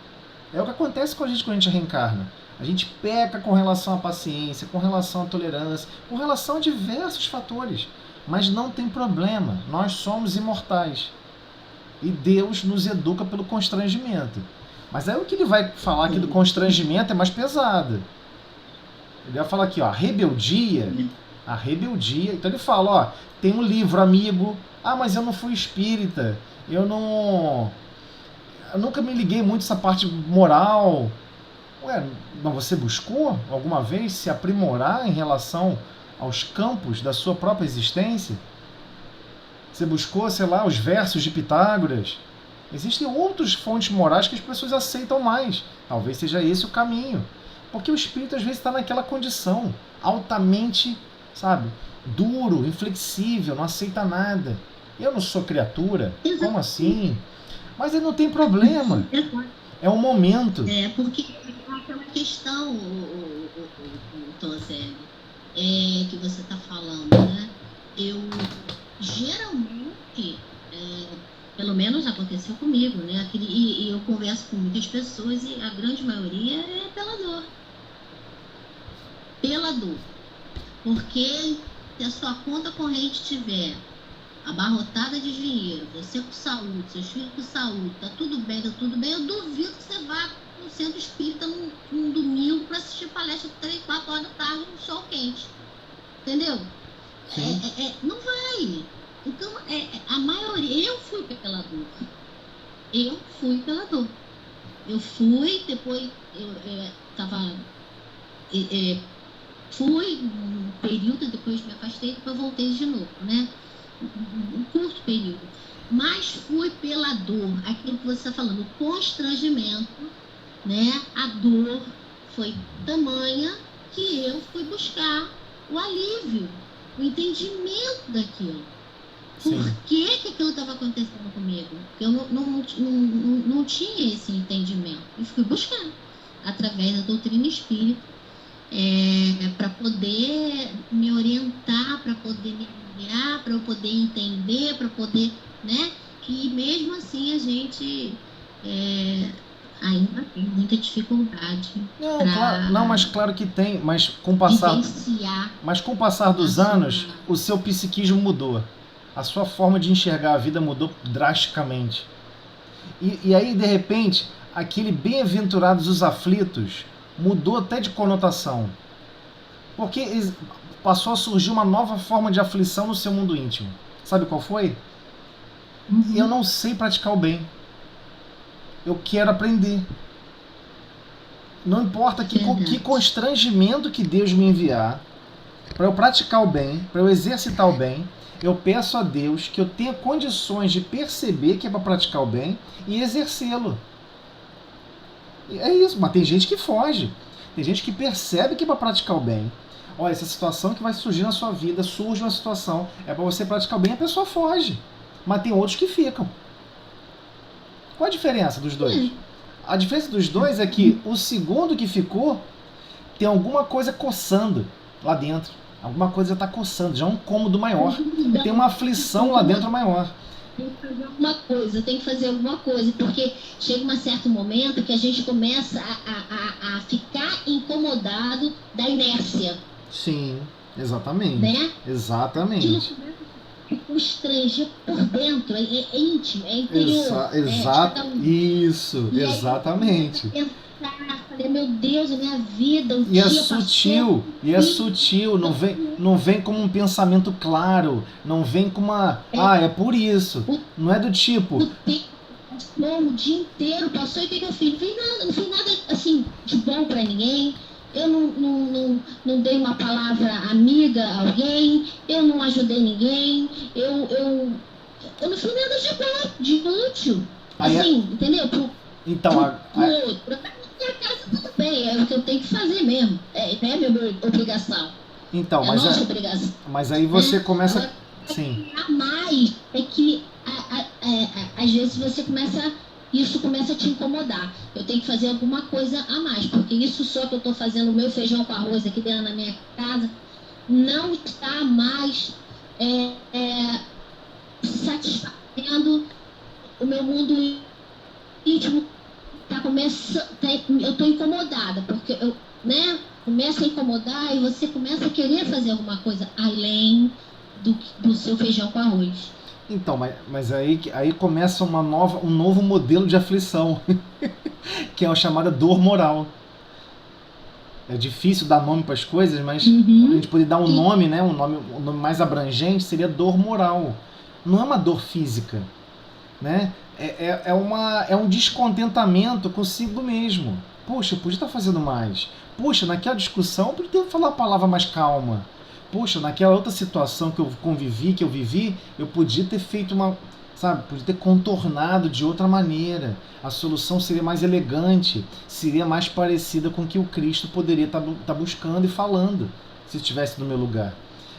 Speaker 3: É o que acontece com a gente quando a gente reencarna. A gente peca com relação à paciência, com relação à tolerância, com relação a diversos fatores. Mas não tem problema, nós somos imortais. E Deus nos educa pelo constrangimento. Mas aí o que ele vai falar aqui do constrangimento é mais pesado. Ele vai falar aqui, ó, a rebeldia. Então ele fala, tem um livro amigo. Mas eu não fui espírita. Eu nunca me liguei muito essa parte moral. Mas você buscou alguma vez se aprimorar em relação aos campos da sua própria existência? Você buscou, sei lá, os versos de Pitágoras? Existem outras fontes morais que as pessoas aceitam mais. Talvez seja esse o caminho. Porque o espírito às vezes está naquela condição altamente, sabe, duro, inflexível, não aceita nada. Eu não sou criatura? Como assim? Mas ele não tem problema. É um momento.
Speaker 1: Porque é aquela questão, Tosé, que você está falando, né? Eu geralmente, pelo menos aconteceu comigo, né? E eu converso com muitas pessoas e a grande maioria é pela dor. Pela dor. Porque se a sua conta corrente tiver abarrotada de dinheiro, você com saúde, seus filhos com saúde, tá tudo bem, eu duvido que você vá no centro espírita num domingo para assistir palestra 3, 4 horas da tarde no sol quente. Entendeu? Não vai. Então, a maioria, eu fui pela dor. Eu fui, depois eu tava... fui um período, depois me afastei, depois voltei de novo, né? Um curto período. Mas fui pela dor, aquilo que você está falando, o constrangimento, né? A dor foi tamanha que eu fui buscar o alívio, o entendimento daquilo. Sim. Por que aquilo estava acontecendo comigo? Eu não tinha esse entendimento. E fui buscar, através da doutrina espírita, para poder me orientar, para poder me guiar, para eu poder entender, para poder, né? E mesmo assim a gente ainda tem muita dificuldade.
Speaker 3: Mas claro que tem, mas com o passar dos anos, o seu psiquismo mudou. A sua forma de enxergar a vida mudou drasticamente. E aí, de repente, aquele bem-aventurados os aflitos mudou até de conotação. Porque passou a surgir uma nova forma de aflição no seu mundo íntimo. Sabe qual foi? Eu não sei praticar o bem. Eu quero aprender. Não importa que constrangimento que Deus me enviar para eu praticar o bem, para eu exercitar o bem, eu peço a Deus que eu tenha condições de perceber que é para praticar o bem e exercê-lo. É isso, mas tem gente que foge. Tem gente que percebe que é para praticar o bem. Olha, essa situação que vai surgir na sua vida, surge uma situação, é para você praticar o bem, a pessoa foge. Mas tem outros que ficam. Qual a diferença dos dois? A diferença dos dois é que o segundo que ficou tem alguma coisa coçando lá dentro. Alguma coisa está coçando, já é um cômodo maior. Tem uma aflição lá dentro maior.
Speaker 1: Tem que fazer alguma coisa, tem que fazer alguma coisa, porque chega um certo momento que a gente começa a ficar incomodado da inércia.
Speaker 3: Sim, exatamente.
Speaker 1: Né?
Speaker 3: Exatamente.
Speaker 1: Aquilo começa a constranger por dentro, é íntimo, é interior.
Speaker 3: Isso,
Speaker 1: e
Speaker 3: exatamente.
Speaker 1: Aí, falei, meu Deus, a minha vida, o
Speaker 3: e
Speaker 1: dia
Speaker 3: é sutil,
Speaker 1: passou,
Speaker 3: e é sutil, não vem como um pensamento claro, não vem com uma, é por isso, não é do tipo...
Speaker 1: O dia inteiro passou e o que eu fiz? Não fiz nada assim, de bom pra ninguém, eu não dei uma palavra amiga a alguém, eu não ajudei ninguém, eu não fiz nada de bom, de útil, assim, entendeu?
Speaker 3: Então,
Speaker 1: Minha casa tudo bem, é o que eu tenho que fazer mesmo. Não é minha obrigação.
Speaker 3: Então,
Speaker 1: é nossa obrigação.
Speaker 3: Mas aí você começa. Sim.
Speaker 1: A mais é que às vezes isso começa a te incomodar. Eu tenho que fazer alguma coisa a mais, porque isso só que eu estou fazendo o meu feijão com arroz aqui dentro da minha casa não está mais satisfazendo o meu mundo íntimo. Eu estou incomodada, porque começa a incomodar e você começa a querer fazer alguma coisa além do seu feijão com arroz.
Speaker 3: Então, mas aí começa um novo modelo de aflição, que é a chamada dor moral. É difícil dar nome para as coisas, mas a gente poderia dar um nome, né? Um nome mais abrangente seria dor moral. Não é uma dor física, né? É um descontentamento consigo mesmo. Puxa, eu podia estar fazendo mais. Puxa, naquela discussão eu podia ter falado a palavra mais calma. Puxa, naquela outra situação que eu convivi, que eu vivi, eu podia ter feito podia ter contornado de outra maneira. A solução seria mais elegante, seria mais parecida com o que o Cristo poderia estar buscando e falando, se estivesse no meu lugar.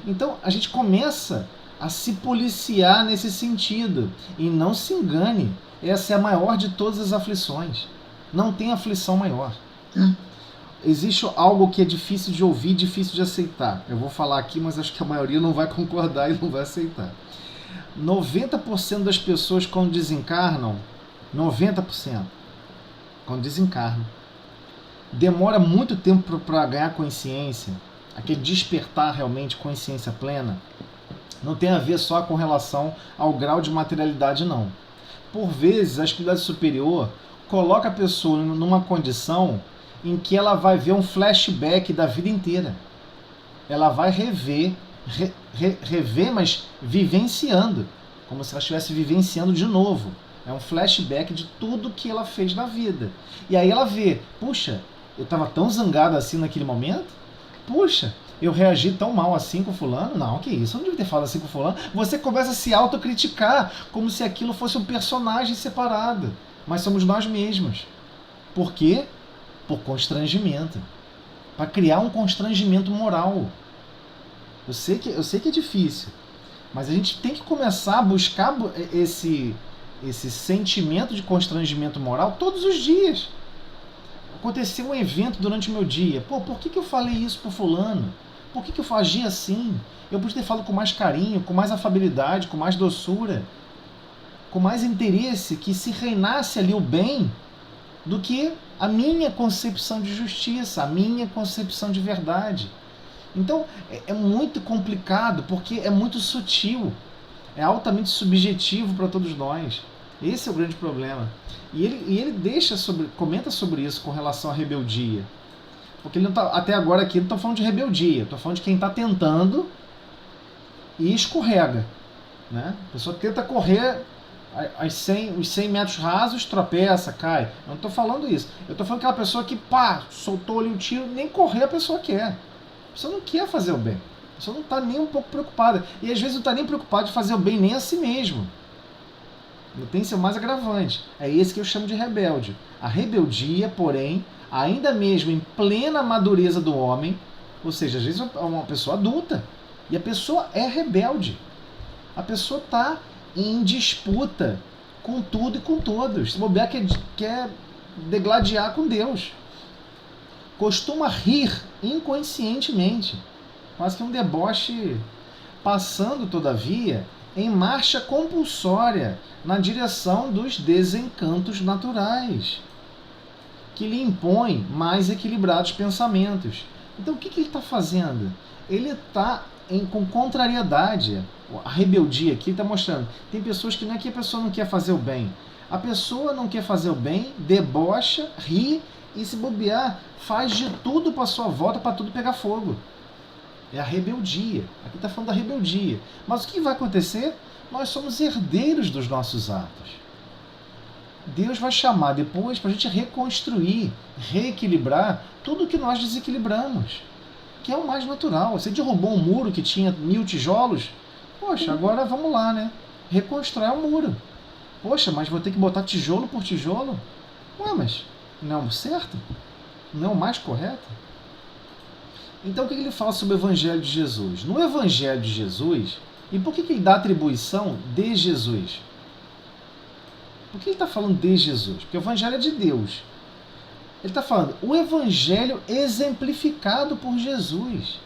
Speaker 3: Então, a gente começa a se policiar nesse sentido. E não se engane, essa é a maior de todas as aflições. Não tem aflição maior. Existe algo que é difícil de ouvir, difícil de aceitar. Eu vou falar aqui, mas acho que a maioria não vai concordar e não vai aceitar. 90% das pessoas quando desencarnam, 90%, quando desencarnam, demora muito tempo para ganhar consciência, aquele despertar realmente, consciência plena. Não tem a ver só com relação ao grau de materialidade, não. Por vezes, a espiritualidade superior coloca a pessoa numa condição em que ela vai ver um flashback da vida inteira. Ela vai rever, mas vivenciando, como se ela estivesse vivenciando de novo. É um flashback de tudo que ela fez na vida. E aí ela vê, puxa, eu estava tão zangada assim naquele momento? Puxa, eu reagi tão mal assim com fulano? Não, que isso, eu não devia ter falado assim com fulano. Você começa a se autocriticar, como se aquilo fosse um personagem separado. Mas somos nós mesmos. Por quê? Por constrangimento. Para criar um constrangimento moral. Eu sei que é difícil, mas a gente tem que começar a buscar esse sentimento de constrangimento moral todos os dias. Aconteceu um evento durante o meu dia. Por que eu falei isso pro fulano? Por que eu agi assim? Eu podia ter falado com mais carinho, com mais afabilidade, com mais doçura, com mais interesse, que se reinasse ali o bem, do que a minha concepção de justiça, a minha concepção de verdade. Então, é muito complicado, porque é muito sutil, é altamente subjetivo para todos nós. Esse é o grande problema. E ele comenta sobre isso com relação à rebeldia. Porque ele não tá, até agora aqui não estou falando de rebeldia, estou falando de quem está tentando e escorrega. Né? A pessoa tenta correr os 100 metros rasos, tropeça, cai. Eu não estou falando isso. Eu estou falando aquela pessoa que, soltou ali um tiro, nem correr a pessoa quer. A pessoa não quer fazer o bem. A pessoa não está nem um pouco preocupada. E às vezes não está nem preocupada de fazer o bem nem a si mesmo. Tem seu mais agravante. É esse que eu chamo de rebelde. A rebeldia, porém, ainda mesmo em plena madureza do homem, ou seja, às vezes é uma pessoa adulta, e a pessoa é rebelde. A pessoa está em disputa com tudo e com todos. Se bobear, quer degladiar com Deus. Costuma rir inconscientemente, quase que um deboche, passando, todavia, em marcha compulsória na direção dos desencantos naturais, que lhe impõem mais equilibrados pensamentos. Então, o que ele está fazendo? Ele está com contrariedade. A rebeldia aqui está mostrando. Tem pessoas que não é que a pessoa não quer fazer o bem. A pessoa não quer fazer o bem, debocha, ri e, se bobear, faz de tudo para sua volta para tudo pegar fogo. É a rebeldia. Aqui está falando da rebeldia. Mas o que vai acontecer? Nós somos herdeiros dos nossos atos. Deus vai chamar depois para a gente reconstruir, reequilibrar tudo que nós desequilibramos, que é o mais natural. Você derrubou um muro que tinha 1000 tijolos, poxa, agora vamos lá, né? Reconstrói o muro. Poxa, mas vou ter que botar tijolo por tijolo? Ué, mas não é o certo? Não é o mais correto? Então, o que ele fala sobre o Evangelho de Jesus? No Evangelho de Jesus, e por que ele dá atribuição de Jesus? Por que ele está falando de Jesus? Porque o Evangelho é de Deus. Ele está falando o Evangelho exemplificado por Jesus.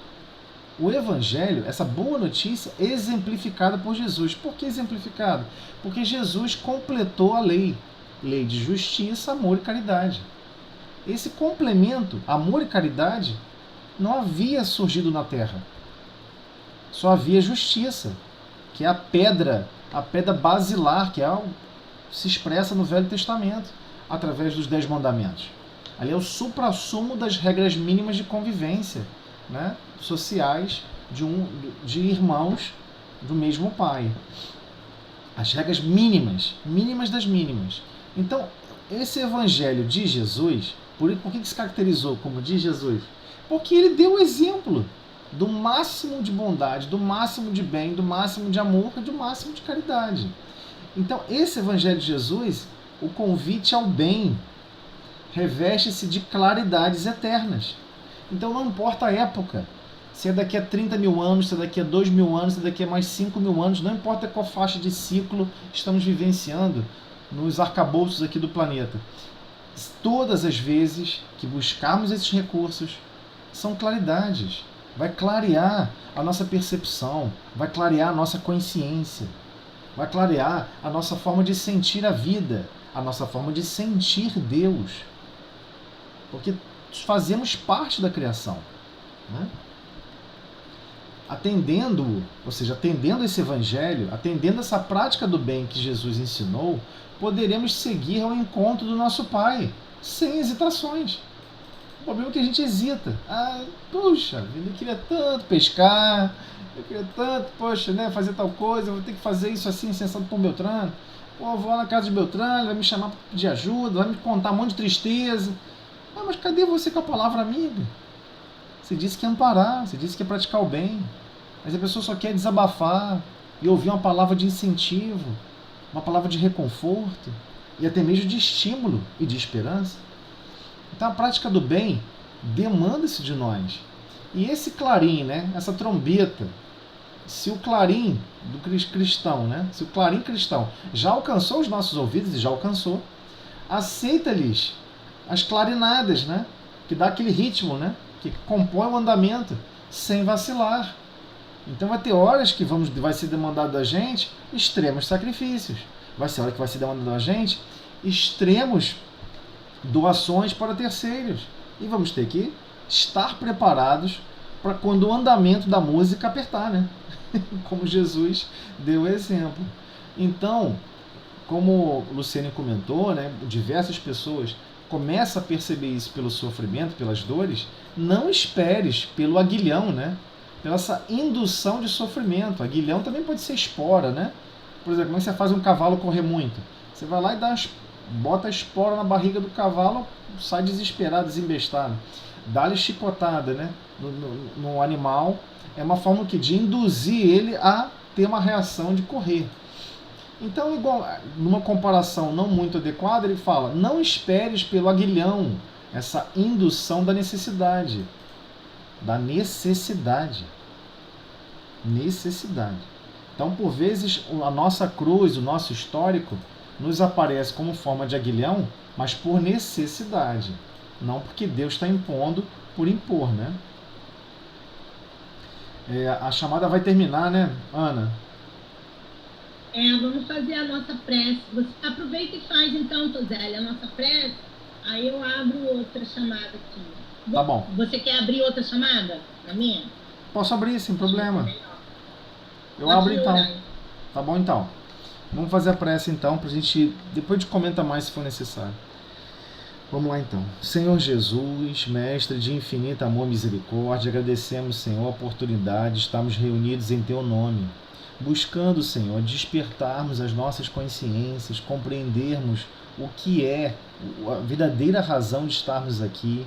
Speaker 3: O Evangelho, essa boa notícia, exemplificada por Jesus. Por que exemplificado? Porque Jesus completou a lei. Lei de justiça, amor e caridade. Esse complemento, amor e caridade, não havia surgido na Terra. Só havia justiça, que é a pedra basilar, que se expressa no Velho Testamento, através dos 10 mandamentos. Ali é o suprassumo das regras mínimas de convivência, né, sociais de irmãos do mesmo pai. As regras mínimas das mínimas. Então, esse Evangelho de Jesus, por que se caracterizou como de Jesus? Porque ele deu o exemplo do máximo de bondade, do máximo de bem, do máximo de amor e do máximo de caridade. Então, esse Evangelho de Jesus, o convite ao bem, reveste-se de claridades eternas. Então, não importa a época, se é daqui a 30 mil anos, se é daqui a 2 mil anos, se é daqui a mais 5 mil anos, não importa qual faixa de ciclo estamos vivenciando nos arcabouços aqui do planeta. Todas as vezes que buscarmos esses recursos, são claridades. Vai clarear a nossa percepção, vai clarear a nossa consciência, vai clarear a nossa forma de sentir a vida, a nossa forma de sentir Deus. Porque fazemos parte da criação, né? Atendendo esse Evangelho, atendendo essa prática do bem que Jesus ensinou, poderemos seguir ao encontro do nosso Pai, sem hesitações. O problema é que a gente hesita. Puxa, eu queria tanto pescar, eu queria tanto, fazer tal coisa, eu vou ter que fazer isso assim, sensado por Beltrano. Eu vou lá na casa de Beltrano, ele vai me chamar para pedir ajuda, vai me contar um monte de tristeza. Mas cadê você com a palavra amiga? Você disse que ia amparar, você disse que ia praticar o bem, mas a pessoa só quer desabafar e ouvir uma palavra de incentivo, uma palavra de reconforto e até mesmo de estímulo e de esperança. Então a prática do bem demanda-se de nós. E esse clarim, né, essa trombeta, se o clarim do cristão, né, se o clarim cristão já alcançou os nossos ouvidos, e já alcançou, aceita-lhes as clarinadas, né, que dá aquele ritmo, né, que compõe o andamento, sem vacilar. Então vai ter horas que vai ser demandado da gente extremos sacrifícios. Vai ser hora que vai ser demandado da gente extremos doações para terceiros. E vamos ter que estar preparados para quando o andamento da música apertar, né? Como Jesus deu o exemplo. Então, como o Luciane comentou, né, diversas pessoas começam a perceber isso pelo sofrimento, pelas dores. Não esperes pelo aguilhão, né? Pela essa indução de sofrimento. Aguilhão também pode ser espora, né? Por exemplo, como você faz um cavalo correr muito? Você vai lá e bota a espora na barriga do cavalo, sai desesperado, desembestado. Dá-lhe chicotada, né, no animal. É uma forma de induzir ele a ter uma reação de correr. Então, igual, numa comparação não muito adequada, ele fala: não esperes pelo aguilhão, essa indução da necessidade. Da necessidade. Necessidade. Então, por vezes, a nossa cruz, o nosso histórico, nos aparece como forma de aguilhão, mas por necessidade. Não porque Deus está impondo por impor, né? A chamada vai terminar, né, Ana?
Speaker 4: Vamos fazer a nossa prece. Você aproveita e faz então, Toseli, a nossa prece. Aí eu abro outra chamada aqui.
Speaker 3: Tá bom.
Speaker 4: Você quer abrir outra chamada? Na minha?
Speaker 3: Posso abrir, sem problema. Eu abro então. Tá bom então. Vamos fazer a prece então, pra gente. Depois a gente comenta mais se for necessário. Vamos lá então. Senhor Jesus, Mestre de infinito amor e misericórdia, agradecemos, Senhor, a oportunidade de estarmos reunidos em Teu nome, buscando, Senhor, despertarmos as nossas consciências, compreendermos o que é a verdadeira razão de estarmos aqui,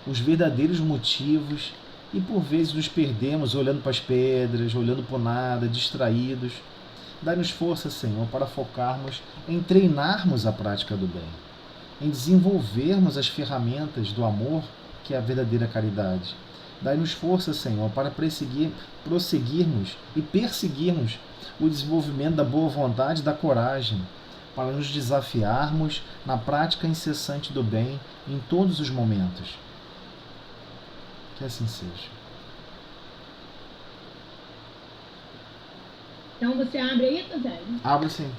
Speaker 3: os verdadeiros motivos, e por vezes nos perdemos olhando para as pedras, olhando para o nada, distraídos. Dá-nos força, Senhor, para focarmos em treinarmos a prática do bem, em desenvolvermos as ferramentas do amor, que é a verdadeira caridade. Dai-nos força, Senhor, para prosseguirmos e perseguirmos o desenvolvimento da boa vontade e da coragem, para nos desafiarmos na prática incessante do bem em todos os momentos. Que assim seja.
Speaker 4: Então você abre aí, Toseli?
Speaker 3: Abro sim.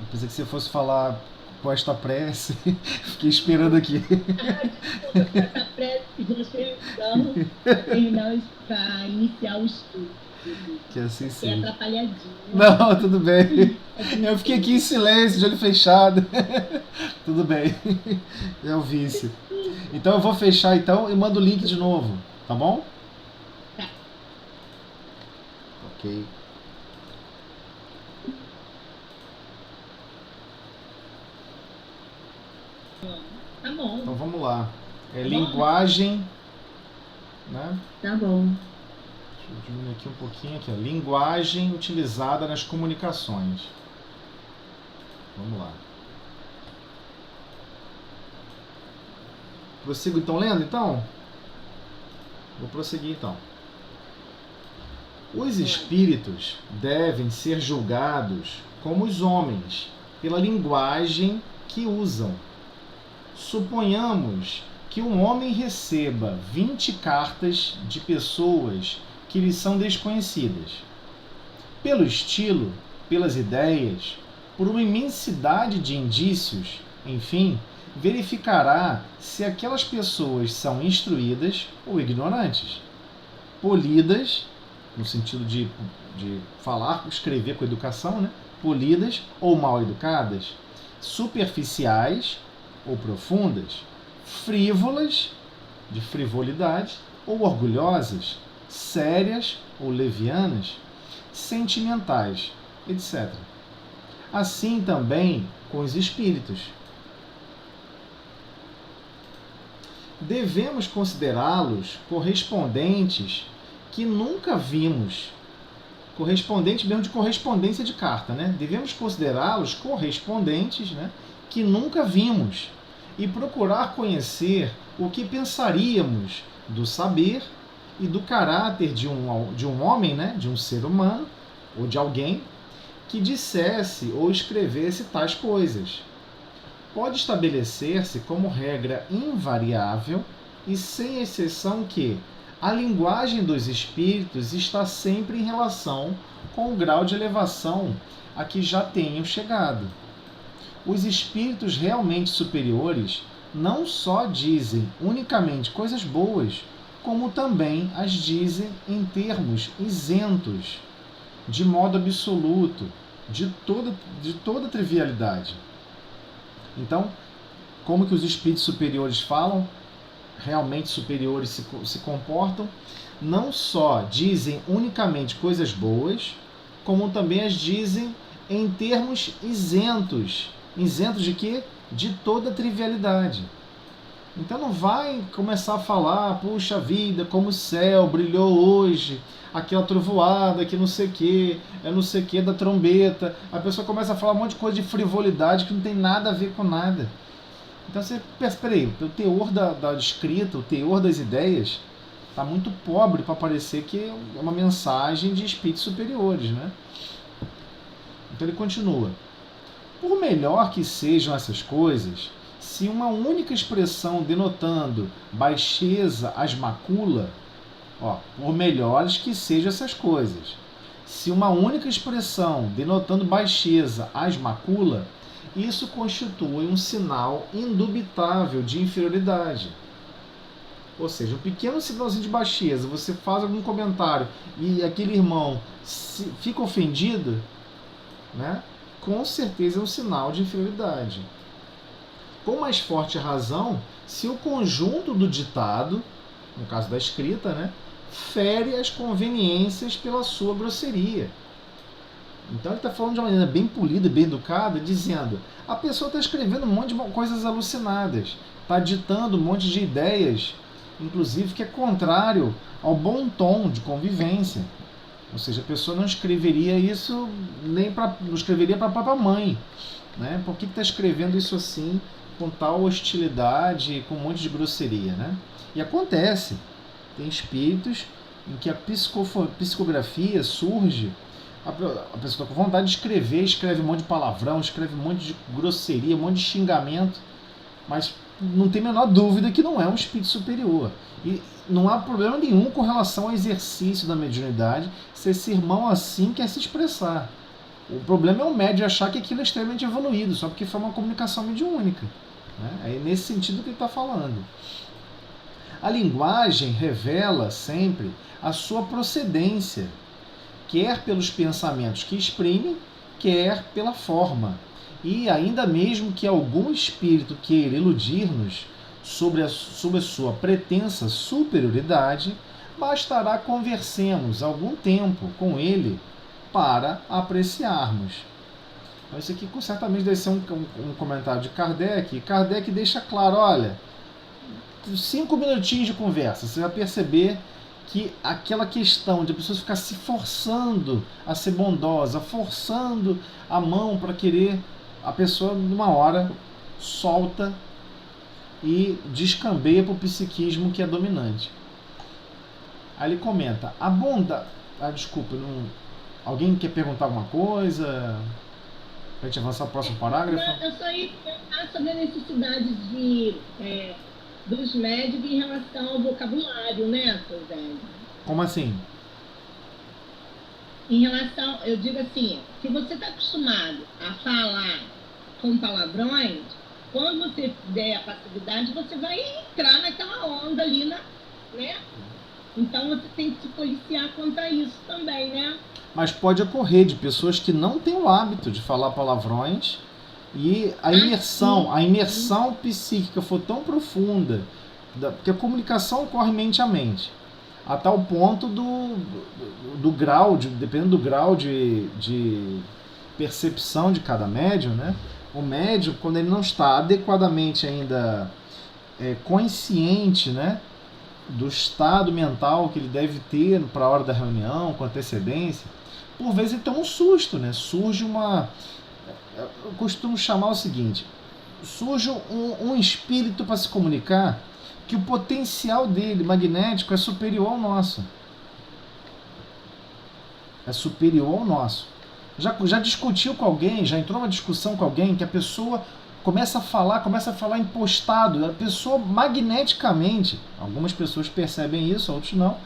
Speaker 3: Eu pensei que você fosse falar com esta prece. Fiquei esperando aqui.
Speaker 4: Desculpa, essa prece pedindo permissão para iniciar o estudo.
Speaker 3: Que assim
Speaker 4: É
Speaker 3: seja.
Speaker 4: atrapalhadinho.
Speaker 3: Não, tudo bem. Eu fiquei aqui em silêncio, de olho fechado. Tudo bem. É o vício. Então eu vou fechar então e mando o link de novo, tá bom?
Speaker 4: Tá.
Speaker 3: Ok.
Speaker 4: Tá bom.
Speaker 3: Então vamos lá. Linguagem, né?
Speaker 4: Tá bom.
Speaker 3: Deixa eu diminuir aqui um pouquinho aqui, ó. Linguagem utilizada nas comunicações. Vamos lá. Prossigo então lendo, então? Vou prosseguir então. Os espíritos devem ser julgados como os homens, pela linguagem que usam. Suponhamos que um homem receba 20 cartas de pessoas que lhe são desconhecidas. Pelo estilo, pelas ideias, por uma imensidade de indícios, enfim, verificará se aquelas pessoas são instruídas ou ignorantes, polidas, no sentido de falar, escrever com educação, né? Polidas ou mal educadas, superficiais ou profundas, frívolas, de frivolidade, ou orgulhosas, sérias ou levianas, sentimentais, etc. Assim também com os espíritos. Devemos considerá-los correspondentes que nunca vimos. Correspondente mesmo de correspondência de carta, né? Devemos considerá-los correspondentes, né, que nunca vimos e procurar conhecer o que pensaríamos do saber e do caráter de um homem, né, de um ser humano ou de alguém que dissesse ou escrevesse tais coisas. Pode estabelecer-se como regra invariável e sem exceção que a linguagem dos espíritos está sempre em relação com o grau de elevação a que já tenham chegado. Os espíritos realmente superiores não só dizem unicamente coisas boas, como também as dizem em termos isentos, de modo absoluto, de toda trivialidade. Então, como que os espíritos superiores falam? Realmente superiores se comportam? Não só dizem unicamente coisas boas, como também as dizem em termos isentos. Isentos de quê? De toda trivialidade. Então não vai começar a falar, puxa vida, como o céu brilhou hoje, aquela trovoada, que não sei o que, é não sei o que da trombeta. A pessoa começa a falar um monte de coisa de frivolidade que não tem nada a ver com nada. Então você pensa, peraí, o teor da escrita, o teor das ideias está muito pobre para parecer que é uma mensagem de espíritos superiores, né? Então ele continua. Por melhor que sejam essas coisas, se uma única expressão denotando baixeza as macula, por melhores que sejam essas coisas, se uma única expressão denotando baixeza as macula, isso constitui um sinal indubitável de inferioridade. Ou seja, um pequeno sinalzinho de baixeza, você faz algum comentário e aquele irmão fica ofendido, né? Com certeza é um sinal de inferioridade. Com mais forte razão, se o conjunto do ditado, no caso da escrita, né, fere as conveniências pela sua grosseria. Então ele está falando de uma maneira bem polida, bem educada, dizendo, a pessoa está escrevendo um monte de coisas alucinadas, está ditando um monte de ideias, inclusive que é contrário ao bom tom de convivência. Ou seja, a pessoa não escreveria isso não escreveria para a própria mãe, né? Por que está escrevendo isso assim, com tal hostilidade, com um monte de grosseria, né? E acontece, tem espíritos em que a psicografia surge, a pessoa está com vontade de escrever, escreve um monte de palavrão, escreve um monte de grosseria, um monte de xingamento, mas não tem a menor dúvida que não é um espírito superior. E não há problema nenhum com relação ao exercício da mediunidade se esse irmão assim quer se expressar. O problema é o médium achar que aquilo é extremamente evoluído, só porque foi uma comunicação mediúnica, né? É nesse sentido que ele está falando. A linguagem revela sempre a sua procedência, quer pelos pensamentos que exprime, quer pela forma. E ainda mesmo que algum espírito queira iludir-nos sobre a sua pretensa superioridade, bastará conversemos algum tempo com ele para apreciarmos. Então, isso aqui certamente deve ser um comentário de Kardec. Kardec deixa claro, olha, 5 minutinhos de conversa, você vai perceber que aquela questão de a pessoa ficar se forçando a ser bondosa, forçando a mão para querer, a pessoa numa hora solta e descambeia para o psiquismo que é dominante. Aí ele comenta, a bondade... desculpa, alguém quer perguntar alguma coisa? Para a gente avançar para o próximo parágrafo?
Speaker 4: Eu só ia perguntar sobre a necessidade dos médicos em relação ao vocabulário, né, seu Zé?
Speaker 3: Como assim?
Speaker 4: Em relação, eu digo assim, se você está acostumado a falar com palavrões, quando você der a passividade, você vai entrar naquela onda ali, né? Então você tem que se policiar quanto a isso também, né?
Speaker 3: Mas pode ocorrer de pessoas que não têm o hábito de falar palavrões e a imersão psíquica for tão profunda, porque a comunicação ocorre mente a mente, a tal ponto do grau, dependendo do grau de percepção de cada médium, né? O médium, quando ele não está adequadamente ainda consciente, né, do estado mental que ele deve ter para a hora da reunião, com antecedência, por vezes ele toma um susto, né? Surge eu costumo chamar o seguinte, surge um espírito para se comunicar que o potencial dele magnético é superior ao nosso. É superior ao nosso. Já discutiu com alguém, já entrou numa discussão com alguém que a pessoa começa a falar impostado, a pessoa magneticamente, algumas pessoas percebem isso, outros não,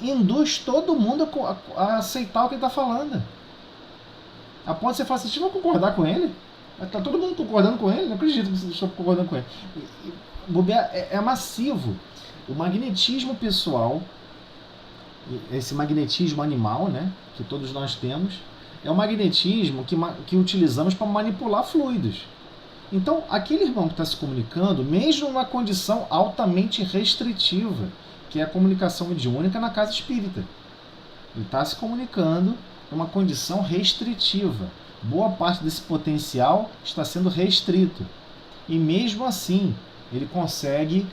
Speaker 3: induz todo mundo a aceitar o que ele está falando. A ponto de você falar assim, você vai concordar com ele? Está todo mundo concordando com ele? Não acredito que você está concordando com ele. É massivo. O magnetismo pessoal, esse magnetismo animal, né, que todos nós temos, é o magnetismo que utilizamos para manipular fluidos. Então, aquele irmão que está se comunicando, mesmo numa condição altamente restritiva, que é a comunicação mediúnica na casa espírita, ele está se comunicando em uma condição restritiva. Boa parte desse potencial está sendo restrito. E mesmo assim, ele consegue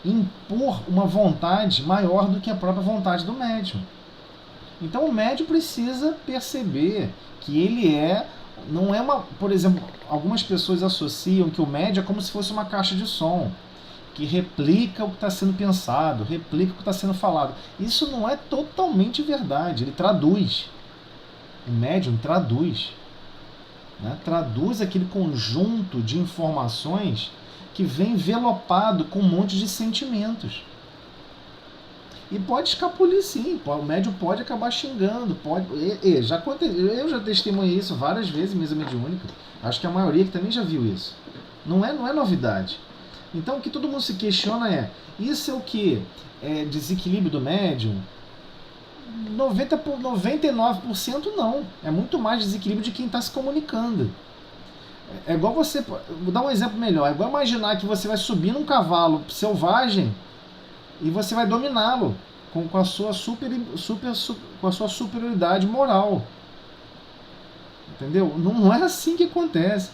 Speaker 3: impor uma vontade maior do que a própria vontade do médium. Então o médium precisa perceber que ele não é uma... Por exemplo, algumas pessoas associam que o médium é como se fosse uma caixa de som, que replica o que está sendo pensado, replica o que está sendo falado. Isso não é totalmente verdade, ele traduz. O médium traduz. Né? Traduz aquele conjunto de informações que vem envelopado com um monte de sentimentos. E pode escapulir sim, o médium pode acabar xingando, eu já testemunhei isso várias vezes em mesa mediúnica, acho que a maioria que também já viu isso. Não é novidade. Então o que todo mundo se questiona isso é o que? É desequilíbrio do médium? 99% não, é muito mais desequilíbrio de quem está se comunicando. É igual você, vou dar um exemplo melhor, é igual imaginar que você vai subir num cavalo selvagem e você vai dominá-lo com a sua superioridade moral. Entendeu? Não é assim que acontece.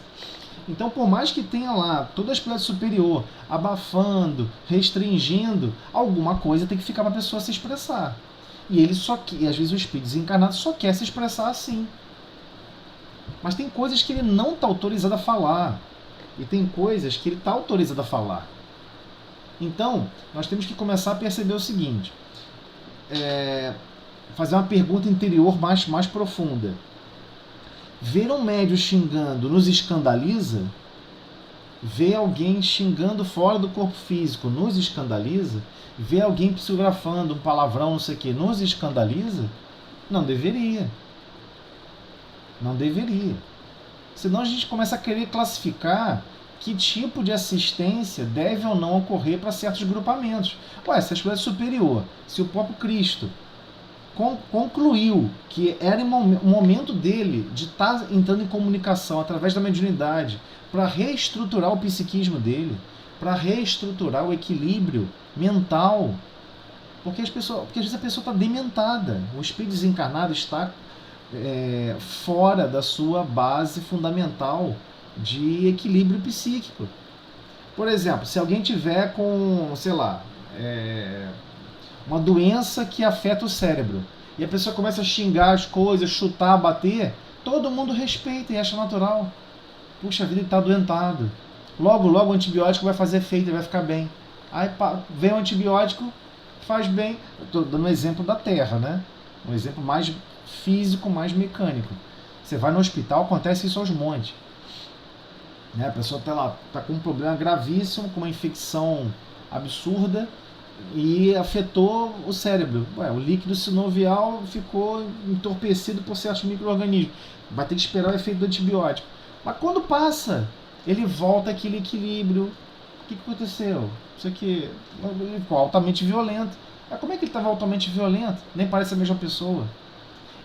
Speaker 3: Então, por mais que tenha lá toda a espécie superior abafando, restringindo, alguma coisa tem que ficar para a pessoa se expressar. E ele às vezes o espírito desencarnado só quer se expressar assim. Mas tem coisas que ele não está autorizado a falar. E tem coisas que ele está autorizado a falar. Então, nós temos que começar a perceber o seguinte. Fazer uma pergunta interior mais profunda. Ver um médium xingando nos escandaliza? Ver alguém xingando fora do corpo físico nos escandaliza? Ver alguém psicografando um palavrão, não sei o que, nos escandaliza? Não deveria. Não deveria. Senão a gente começa a querer classificar que tipo de assistência deve ou não ocorrer para certos grupamentos. Se a escola é superior, se o próprio Cristo concluiu que era o momento dele de estar entrando em comunicação através da mediunidade para reestruturar o psiquismo dele, para reestruturar o equilíbrio mental, porque às vezes a pessoa está dementada, o espírito desencarnado está fora da sua base fundamental de equilíbrio psíquico. Por exemplo, se alguém tiver com, sei lá, uma doença que afeta o cérebro, e a pessoa começa a xingar as coisas, chutar, bater, todo mundo respeita e acha natural. Puxa vida, ele está adoentado. Logo o antibiótico vai fazer efeito, ele vai ficar bem. Aí vem o antibiótico, faz bem. Estou dando um exemplo da Terra, né? Um exemplo mais físico, mais mecânico. Você vai no hospital, acontece isso aos montes. A pessoa está com um problema gravíssimo, com uma infecção absurda e afetou o cérebro. O líquido sinovial ficou entorpecido por certos micro-organismos. Vai ter que esperar o efeito do antibiótico. Mas quando passa, ele volta àquele equilíbrio. O que aconteceu? Isso aqui ele ficou altamente violento. Mas como é que ele estava altamente violento? Nem parece a mesma pessoa.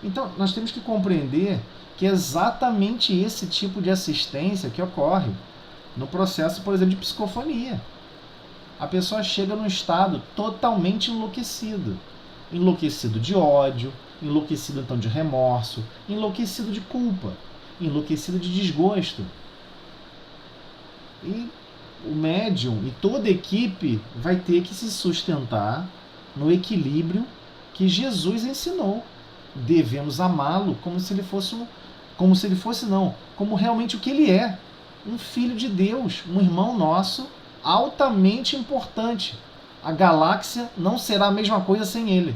Speaker 3: Então, nós temos que compreender que é exatamente esse tipo de assistência que ocorre no processo, por exemplo, de psicofonia. A pessoa chega num estado totalmente enlouquecido. Enlouquecido de ódio, enlouquecido então de remorso, enlouquecido de culpa, enlouquecido de desgosto. E o médium e toda a equipe vai ter que se sustentar no equilíbrio que Jesus ensinou. Devemos amá-lo como realmente o que ele é, um filho de Deus, um irmão nosso altamente importante. A galáxia não será a mesma coisa sem ele.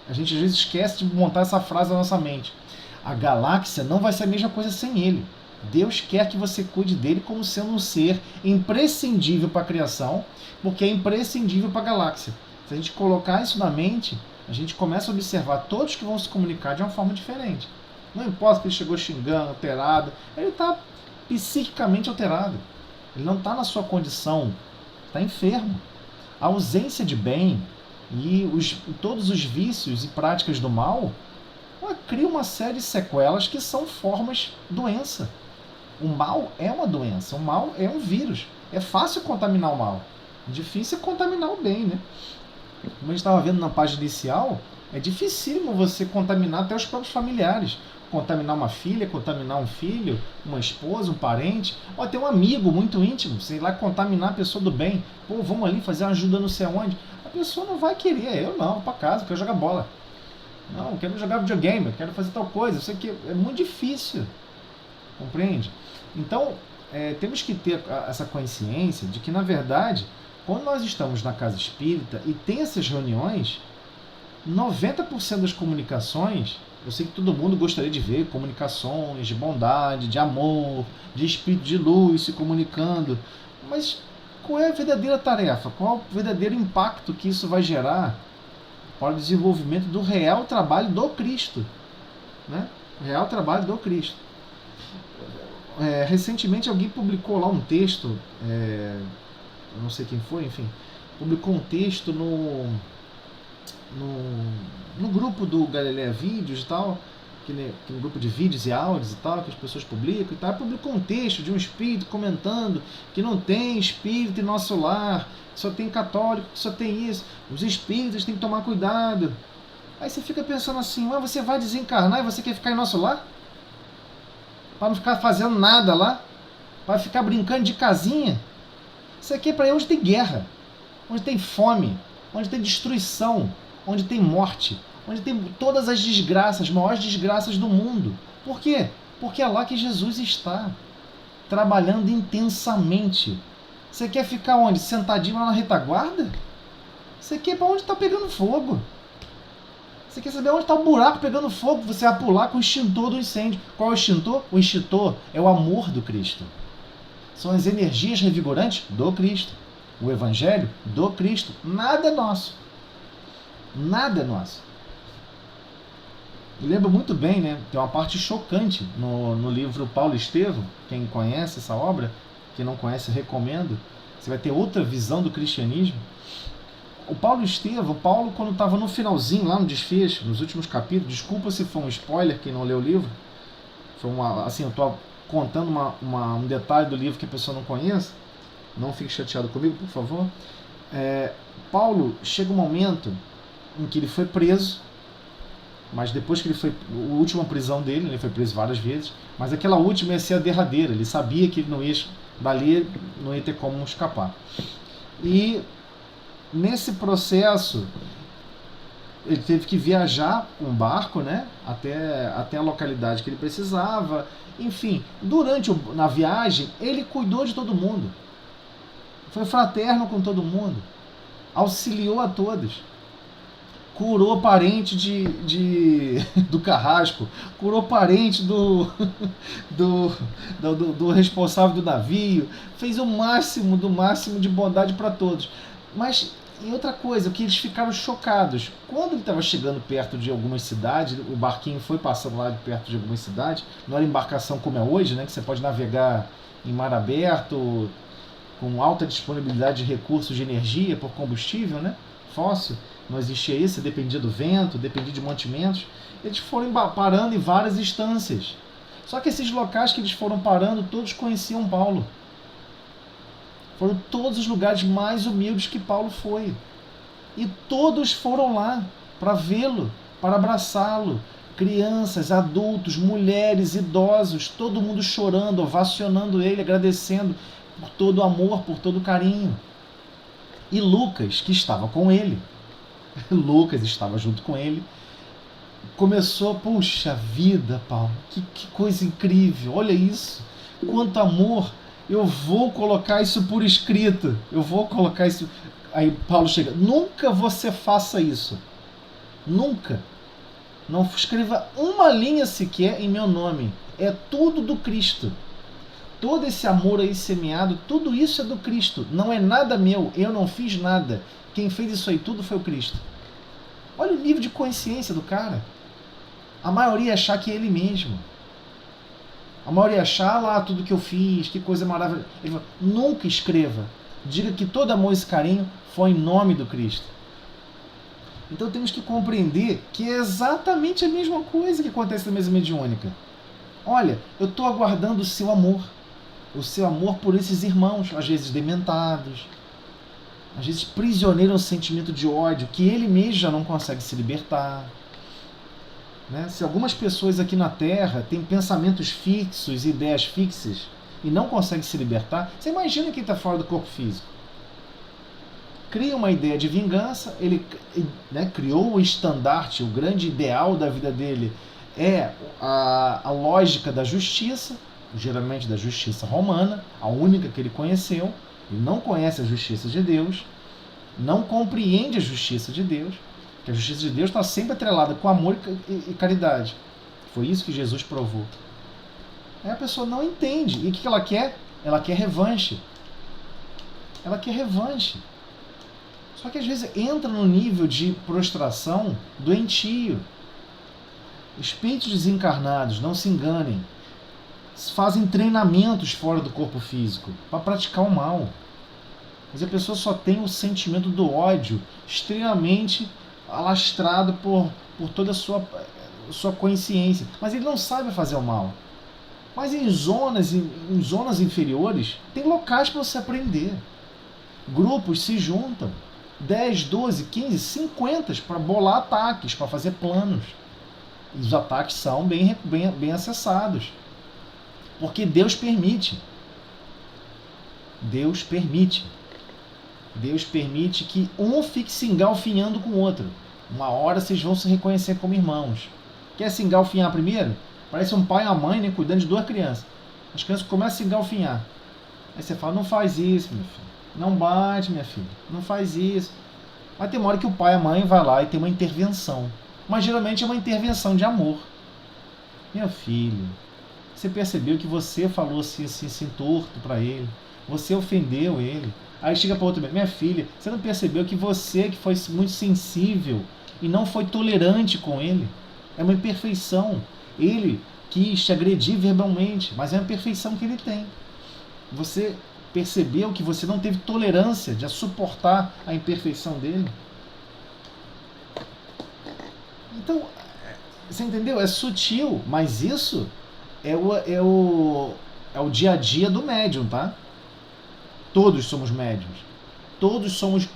Speaker 3: A gente às vezes esquece de montar essa frase na nossa mente. A galáxia não vai ser a mesma coisa sem ele. Deus quer que você cuide dele como sendo um ser imprescindível para a criação, porque é imprescindível para a galáxia. Se a gente colocar isso na mente, a gente começa a observar todos que vão se comunicar de uma forma diferente. Não importa que ele chegou xingando, alterado, ele está psiquicamente alterado. Ele não está na sua condição, está enfermo. A ausência de bem e todos os vícios e práticas do mal cria uma série de sequelas que são formas de doença. O mal é uma doença, o mal é um vírus. É fácil contaminar o mal, difícil é contaminar o bem, né? Como a gente estava vendo na página inicial, é dificílimo você contaminar até os próprios familiares. contaminar uma filha, contaminar um filho, uma esposa, um parente, ou até um amigo muito íntimo, sei lá, contaminar a pessoa do bem. Pô, vamos ali fazer uma ajuda não sei aonde. A pessoa não vai querer, eu não, vou pra casa, eu quero jogar bola. Não, eu quero jogar videogame, eu quero fazer tal coisa. Isso aqui é muito difícil, compreende? Então, temos que ter essa consciência de que, na verdade, quando nós estamos na casa espírita e tem essas reuniões, 90% das comunicações, eu sei que todo mundo gostaria de ver comunicações de bondade, de amor, de espírito de luz se comunicando, mas qual é a verdadeira tarefa? Qual é o verdadeiro impacto que isso vai gerar para o desenvolvimento do real trabalho do Cristo? Né? O real trabalho do Cristo. Recentemente alguém publicou lá um texto, eu não sei quem foi, enfim, publicou um texto no grupo do Galileia Vídeos e tal, que é um grupo de vídeos e áudios e tal, que as pessoas publicam e tal, publicou um texto de um espírito comentando que não tem espírito em nosso lar, que só tem católico, que só tem isso, os espíritos têm que tomar cuidado. Aí você fica pensando assim, mas você vai desencarnar e você quer ficar em nosso lar? Para não ficar fazendo nada lá? Para ficar brincando de casinha? Isso aqui é para onde tem guerra, onde tem fome, onde tem destruição, onde tem morte, onde tem todas as desgraças, as maiores desgraças do mundo. Por quê? Porque é lá que Jesus está, trabalhando intensamente. Você quer ficar onde? Sentadinho lá na retaguarda? Você quer para onde está pegando fogo? Você quer saber onde está o buraco pegando fogo? Você vai pular com o extintor do incêndio. Qual é o extintor? O extintor é o amor do Cristo. São as energias revigorantes do Cristo. O Evangelho do Cristo. Nada é nosso. Nada é nosso. Eu lembro muito bem, né? Tem uma parte chocante no livro Paulo Estevam. Quem conhece essa obra, quem não conhece, recomendo. Você vai ter outra visão do cristianismo. O Paulo Estevam, quando estava no finalzinho, lá no desfecho, nos últimos capítulos, desculpa se foi um spoiler, quem não leu o livro, assim, eu estou contando um detalhe do livro que a pessoa não conhece, não fique chateado comigo, por favor. Paulo, chega um momento em que ele foi preso, mas depois que a última prisão dele, ele foi preso várias vezes, mas aquela última ia ser a derradeira, ele sabia que ele não ia, dali não ia ter como escapar. E nesse processo, ele teve que viajar com um barco, né, até a localidade que ele precisava. Enfim, na viagem, ele cuidou de todo mundo. Foi fraterno com todo mundo. Auxiliou a todos. Curou parente do carrasco. Curou parente do responsável do navio. Fez o máximo de bondade para todos. Mas, e outra coisa, que eles ficaram chocados. Quando ele estava chegando perto de algumas cidades, o barquinho foi passando lá perto de algumas cidades, não era embarcação como é hoje, né, que você pode navegar em mar aberto, com alta disponibilidade de recursos de energia por combustível, né, fóssil. Não existia isso, dependia do vento, dependia de mantimentos. Eles foram parando em várias instâncias. Só que esses locais que eles foram parando, todos conheciam Paulo. Foram todos os lugares mais humildes que Paulo foi. E todos foram lá para vê-lo, para abraçá-lo. Crianças, adultos, mulheres, idosos, todo mundo chorando, ovacionando ele, agradecendo por todo o amor, por todo o carinho. E Lucas, que estava com ele, Lucas estava junto com ele, começou, puxa vida, Paulo, que coisa incrível, olha isso, quanto amor. Eu vou colocar isso por escrito. Eu vou colocar isso. Aí Paulo chega. Nunca você faça isso. Nunca. Não escreva uma linha sequer em meu nome. É tudo do Cristo. Todo esse amor aí semeado, tudo isso é do Cristo. Não é nada meu. Eu não fiz nada. Quem fez isso aí tudo foi o Cristo. Olha o nível de consciência do cara. A maioria achar que é ele mesmo. A maioria achar lá tudo que eu fiz, que coisa maravilhosa. Ele fala, nunca escreva. Diga que todo amor e esse carinho foi em nome do Cristo. Então temos que compreender que é exatamente a mesma coisa que acontece na mesa mediúnica. Olha, eu estou aguardando o seu amor. O seu amor por esses irmãos, às vezes dementados, às vezes prisioneiro no sentimento de ódio, que ele mesmo já não consegue se libertar. Né? Se algumas pessoas aqui na Terra têm pensamentos fixos, ideias fixas, e não conseguem se libertar, você imagina quem está fora do corpo físico. Cria uma ideia de vingança, ele, né, criou o estandarte, o grande ideal da vida dele é a lógica da justiça, geralmente da justiça romana, a única que ele conheceu. Ele não conhece a justiça de Deus, não compreende a justiça de Deus, que a justiça de Deus está sempre atrelada com amor e caridade. Foi isso que Jesus provou. Aí a pessoa não entende. E o que ela quer? Ela quer revanche. Ela quer revanche. Só que às vezes entra no nível de prostração doentio. Espíritos desencarnados, não se enganem, fazem treinamentos fora do corpo físico para praticar o mal. Mas a pessoa só tem o sentimento do ódio extremamente alastrado por toda a sua consciência. Mas ele não sabe fazer o mal. Mas em zonas inferiores, tem locais para você aprender. Grupos se juntam. 10, 12, 15, 50 para bolar ataques, para fazer planos. E os ataques são bem acessados. Porque Deus permite. Deus permite. Deus permite que um fique se engalfinhando com o outro. Uma hora vocês vão se reconhecer como irmãos. Quer se engalfinhar primeiro? Parece um pai e uma mãe, né, cuidando de 2 crianças. As crianças começam a se engalfinhar. Aí você fala, não faz isso, meu filho. Não bate, minha filha. Não faz isso. Mas tem uma hora que o pai e a mãe vai lá e tem uma intervenção. Mas geralmente é uma intervenção de amor. Meu filho, você percebeu que você falou assim torto para ele. Você ofendeu ele. Aí chega para outro, minha filha, você não percebeu que você que foi muito sensível e não foi tolerante com ele? É uma imperfeição. Ele quis te agredir verbalmente, mas é uma imperfeição que ele tem. Você percebeu que você não teve tolerância de suportar a imperfeição dele? Então, você entendeu? É sutil, mas isso é o dia a dia do médium, tá? Todos somos médiuns. Todos somos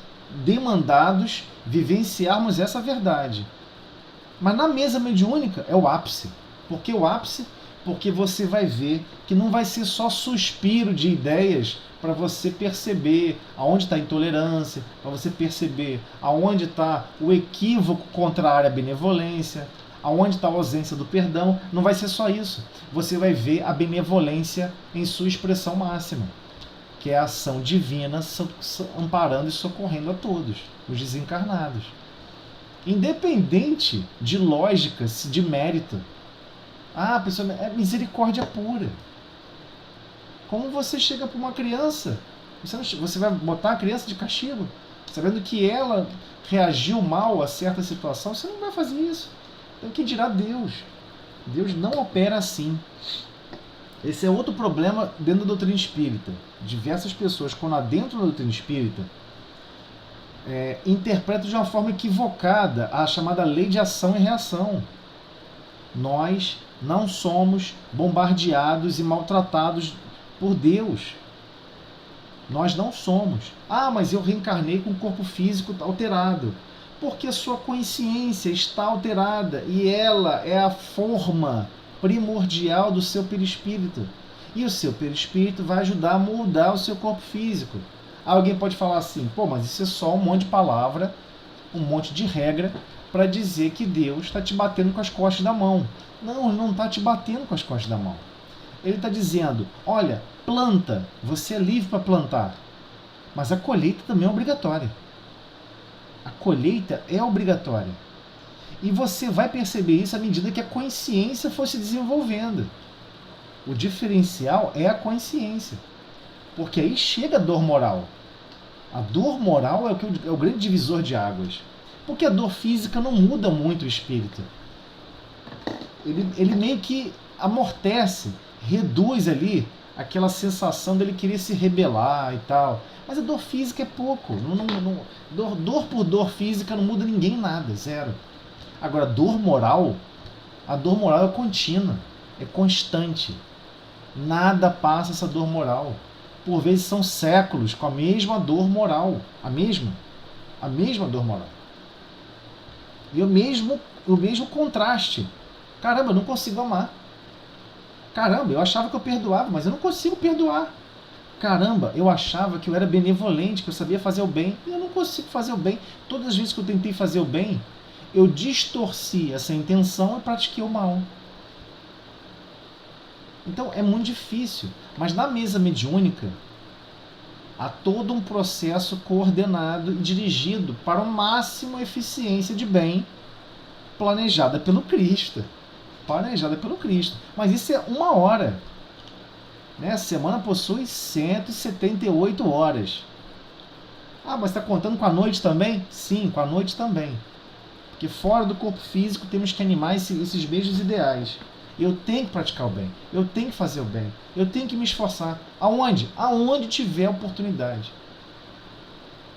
Speaker 3: demandados vivenciarmos essa verdade. Mas na mesa mediúnica é o ápice. Por que o ápice? Porque você vai ver que não vai ser só suspiro de ideias para você perceber aonde está a intolerância, para você perceber aonde está o equívoco contrário à benevolência, aonde está a ausência do perdão. Não vai ser só isso. Você vai ver a benevolência em sua expressão máxima, que é a ação divina amparando e socorrendo a todos, os desencarnados. Independente de lógicas, de mérito. A pessoa é misericórdia pura. Como você chega para uma criança, você vai botar a criança de castigo, sabendo que ela reagiu mal a certa situação, você não vai fazer isso. Então, que dirá Deus? Deus não opera assim. Esse é outro problema dentro da doutrina espírita. Diversas pessoas, quando adentram na doutrina espírita, interpretam de uma forma equivocada a chamada lei de ação e reação. Nós não somos bombardeados e maltratados por Deus. Nós não somos. Ah, mas eu reencarnei com o corpo físico alterado. Porque a sua consciência está alterada e ela é a forma primordial do seu perispírito. E o seu perispírito vai ajudar a moldar o seu corpo físico. Alguém pode falar assim, pô, mas isso é só um monte de palavra, um monte de regra para dizer que Deus está te batendo com as costas da mão. Não, ele não está te batendo com as costas da mão. Ele está dizendo, olha, planta, você é livre para plantar, mas a colheita também é obrigatória. A colheita é obrigatória. E você vai perceber isso à medida que a consciência for se desenvolvendo. O diferencial é a consciência. Porque aí chega a dor moral. A dor moral é o grande divisor de águas. Porque a dor física não muda muito o espírito. Ele meio que amortece, reduz ali aquela sensação dele querer se rebelar e tal. Mas a dor física é pouco. Dor por dor física não muda ninguém nada, zero. Agora, a dor moral é contínua, é constante. Nada passa essa dor moral. Por vezes são séculos com a mesma dor moral. A mesma dor moral. E o mesmo contraste. Caramba, eu não consigo amar. Caramba, eu achava que eu perdoava, mas eu não consigo perdoar. Caramba, eu achava que eu era benevolente, que eu sabia fazer o bem, e eu não consigo fazer o bem. Todas as vezes que eu tentei fazer o bem, eu distorci essa intenção e pratiquei o mal. Então é muito difícil. Mas na mesa mediúnica, há todo um processo coordenado e dirigido para uma máxima eficiência de bem, planejada pelo Cristo. Planejada pelo Cristo. Mas isso é 1 hora. Né? A semana possui 178 horas. Ah, mas está contando com a noite também? Sim, com a noite também. Porque fora do corpo físico temos que animar esses mesmos ideais. Eu tenho que praticar o bem. Eu tenho que fazer o bem. Eu tenho que me esforçar. Aonde? Aonde tiver oportunidade.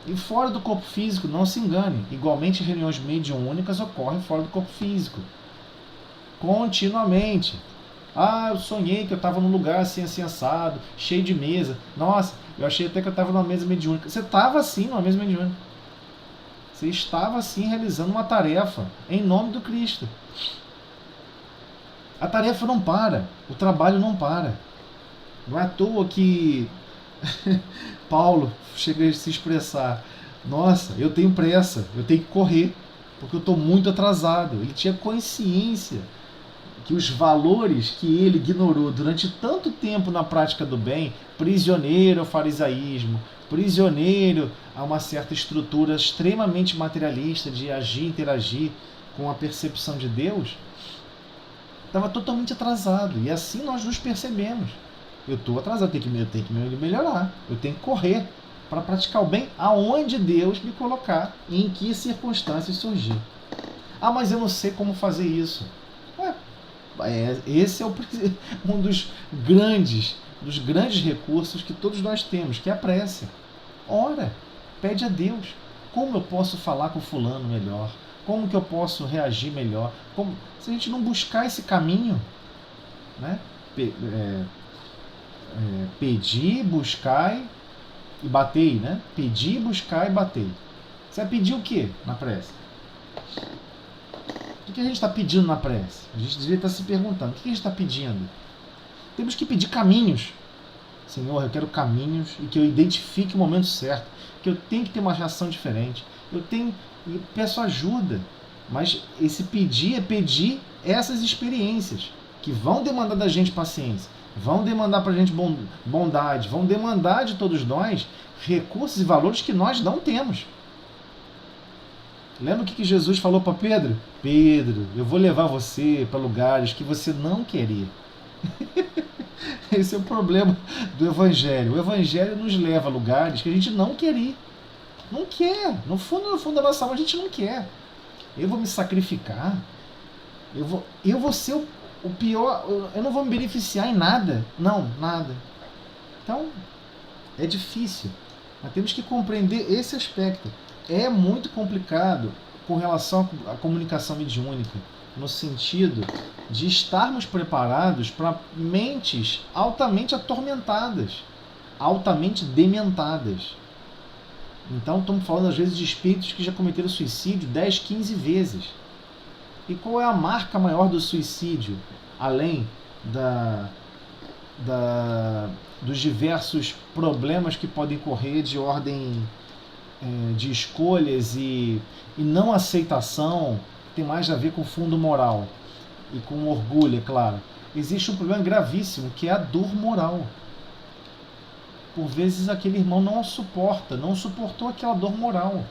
Speaker 3: E fora do corpo físico, não se engane. Igualmente, reuniões mediúnicas ocorrem fora do corpo físico. Continuamente. Ah, eu sonhei que eu estava num lugar assim, assim, assado, cheio de mesa. Nossa, eu achei até que eu estava numa mesa mediúnica. Você estava assim numa mesa mediúnica. Você estava assim realizando uma tarefa em nome do Cristo. A tarefa não para, o trabalho não para. Não é à toa que Paulo chega a se expressar: nossa, eu tenho pressa, eu tenho que correr, porque eu estou muito atrasado. Ele tinha consciência que os valores que ele ignorou durante tanto tempo na prática do bem, prisioneiro ao farisaísmo, prisioneiro a uma certa estrutura extremamente materialista de agir, interagir com a percepção de Deus, estava totalmente atrasado. E assim nós nos percebemos. Eu estou atrasado, eu tenho que me melhorar, eu tenho que correr para praticar o bem aonde Deus me colocar e em que circunstâncias surgir. Ah, mas eu não sei como fazer isso. Esse é um dos grandes recursos que todos nós temos, que é a prece. Ora, pede a Deus. Como eu posso falar com fulano melhor? Como que eu posso reagir melhor? Se a gente não buscar esse caminho, né? Pedir, buscai e batei, né? Pedir, buscar e batei. Você vai pedir o que na prece? O que a gente está pedindo na prece? A gente devia estar se perguntando: o que a gente está pedindo? Temos que pedir caminhos. Senhor, eu quero caminhos e que eu identifique o momento certo, que eu tenho que ter uma reação diferente. Eu peço ajuda, mas esse pedir é pedir essas experiências que vão demandar da gente paciência, vão demandar para a gente bondade, vão demandar de todos nós recursos e valores que nós não temos. Lembra o que Jesus falou para Pedro? Pedro, eu vou levar você para lugares que você não quer ir. Esse é o problema do Evangelho. O Evangelho nos leva a lugares que a gente não quer ir. Não quer. No fundo da nossa alma a gente não quer. Eu vou me sacrificar. Eu vou ser o pior. Eu não vou me beneficiar em nada. Não, nada. Então, é difícil. Mas temos que compreender esse aspecto. É muito complicado com relação à comunicação mediúnica, no sentido de estarmos preparados para mentes altamente atormentadas, altamente dementadas. Então estamos falando às vezes de espíritos que já cometeram suicídio 10, 15 vezes. E qual é a marca maior do suicídio? Além dos diversos problemas que podem correr de ordem de escolhas e não aceitação, tem mais a ver com fundo moral e com orgulho, é claro. Existe um problema gravíssimo, que é a dor moral. Por vezes aquele irmão não suportou aquela dor moral.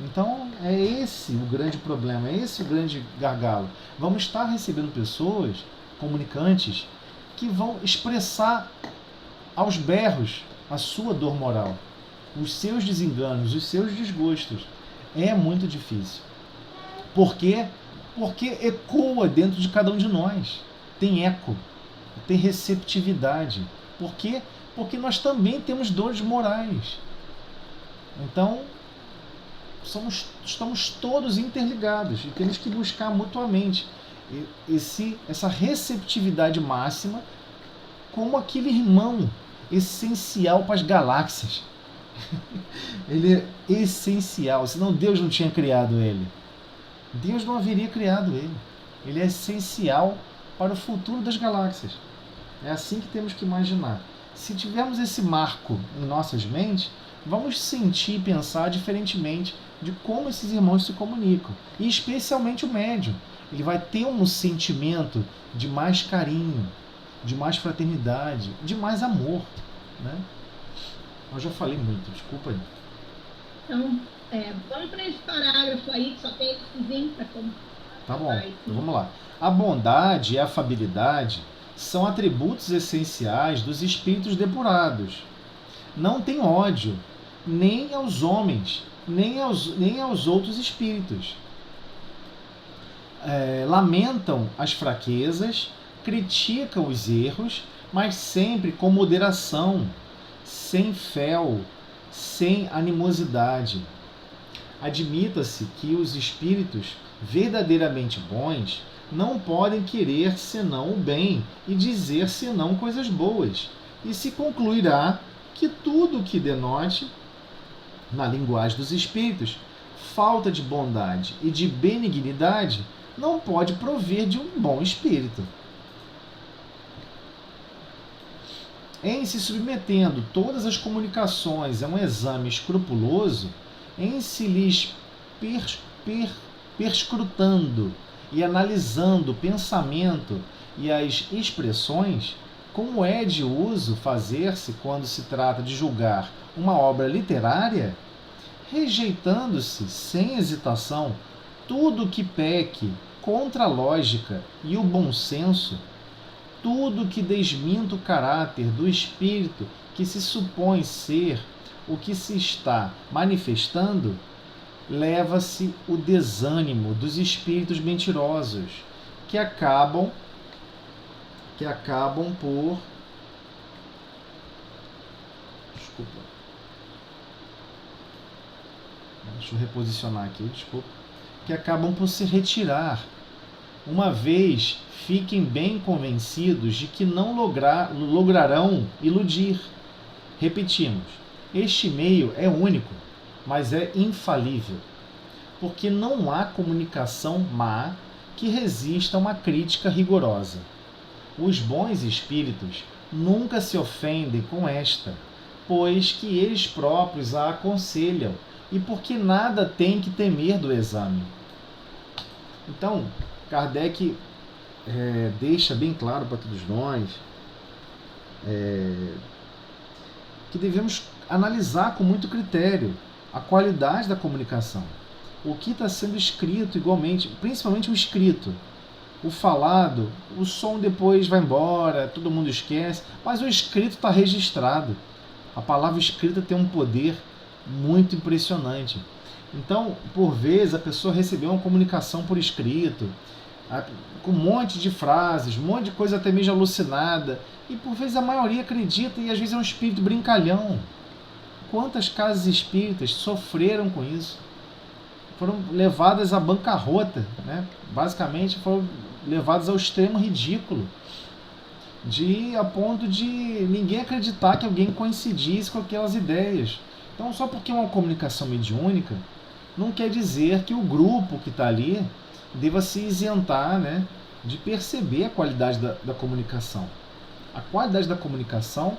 Speaker 3: Então é esse o grande problema, é esse o grande gargalo. Vamos estar recebendo pessoas, comunicantes, que vão expressar aos berros a sua dor moral, os seus desenganos, os seus desgostos. É muito difícil. Por quê? Porque ecoa dentro de cada um de nós. Tem eco, tem receptividade. Por quê? Porque nós também temos dores morais. Então, estamos todos interligados e temos que buscar mutuamente essa receptividade máxima como aquele irmão essencial para as galáxias. Ele é essencial, senão Deus não tinha criado ele. Deus não haveria criado ele. Ele é essencial para o futuro das galáxias. É assim que temos que imaginar. Se tivermos esse marco em nossas mentes, vamos sentir e pensar diferentemente de como esses irmãos se comunicam. E especialmente o médium. Ele vai ter um sentimento de mais carinho, de mais fraternidade, de mais amor. Né? Eu já falei muito, desculpa aí.
Speaker 4: Então, vamos para esse parágrafo aí, que só tem esse para como.
Speaker 3: Tá bom, então vamos lá. A bondade e a afabilidade são atributos essenciais dos espíritos depurados. Não tem ódio, nem aos homens, nem aos outros espíritos. Lamentam as fraquezas, criticam os erros, mas sempre com moderação, sem fel, sem animosidade. Admita-se que os espíritos verdadeiramente bons não podem querer senão o bem e dizer senão coisas boas, e se concluirá que tudo que denote, na linguagem dos espíritos, falta de bondade e de benignidade não pode prover de um bom espírito. Em se submetendo todas as comunicações a um exame escrupuloso, em se lhes perscrutando e analisando o pensamento e as expressões, como é de uso fazer-se quando se trata de julgar uma obra literária, rejeitando-se sem hesitação tudo que peque contra a lógica e o bom senso, tudo que desminta o caráter do espírito que se supõe ser o que se está manifestando, leva-se o desânimo dos espíritos mentirosos, que acabam por... Desculpa. Deixa eu reposicionar aqui, desculpa. Que acabam por se retirar, uma vez fiquem bem convencidos de que não lograrão iludir. Repetimos, este meio é único, mas é infalível, porque não há comunicação má que resista a uma crítica rigorosa. Os bons espíritos nunca se ofendem com esta, pois que eles próprios a aconselham e porque nada tem que temer do exame. Então, Kardec deixa bem claro para todos nós que devemos analisar com muito critério a qualidade da comunicação. O que está sendo escrito igualmente, principalmente o escrito. O falado, o som depois vai embora, todo mundo esquece, mas o escrito está registrado. A palavra escrita tem um poder muito impressionante. Então, por vezes, a pessoa recebeu uma comunicação por escrito, com um monte de frases, um monte de coisa até mesmo alucinada, e por vezes a maioria acredita, e às vezes é um espírito brincalhão. Quantas casas espíritas sofreram com isso? Foram levadas à bancarrota, né? Basicamente foram levadas ao extremo ridículo, a ponto de ninguém acreditar que alguém coincidisse com aquelas ideias. Então, só porque é uma comunicação mediúnica, não quer dizer que o grupo que está ali deva se isentar, né, de perceber a qualidade da comunicação. A qualidade da comunicação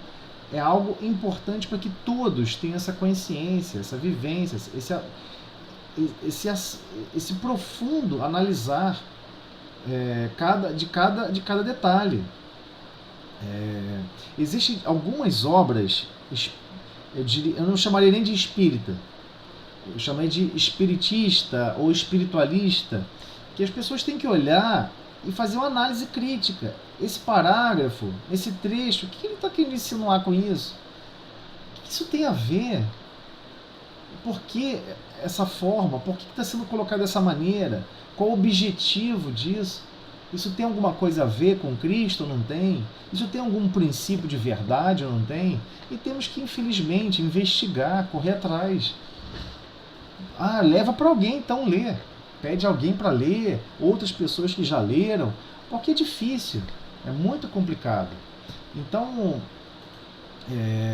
Speaker 3: é algo importante para que todos tenham essa consciência, essa vivência, esse profundo analisar de cada detalhe. Existem algumas obras, eu não chamaria nem de espírita, eu chamei de espiritista ou espiritualista, que as pessoas têm que olhar e fazer uma análise crítica. Esse parágrafo, esse trecho, o que ele está querendo insinuar com isso? O que isso tem a ver? Por que essa forma? Por que está sendo colocado dessa maneira? Qual o objetivo disso? Isso tem alguma coisa a ver com Cristo ou não tem? Isso tem algum princípio de verdade ou não tem? E temos que, infelizmente, investigar, correr atrás. Leva para alguém então ler. Pede alguém para ler, outras pessoas que já leram, porque é difícil, é muito complicado. Então,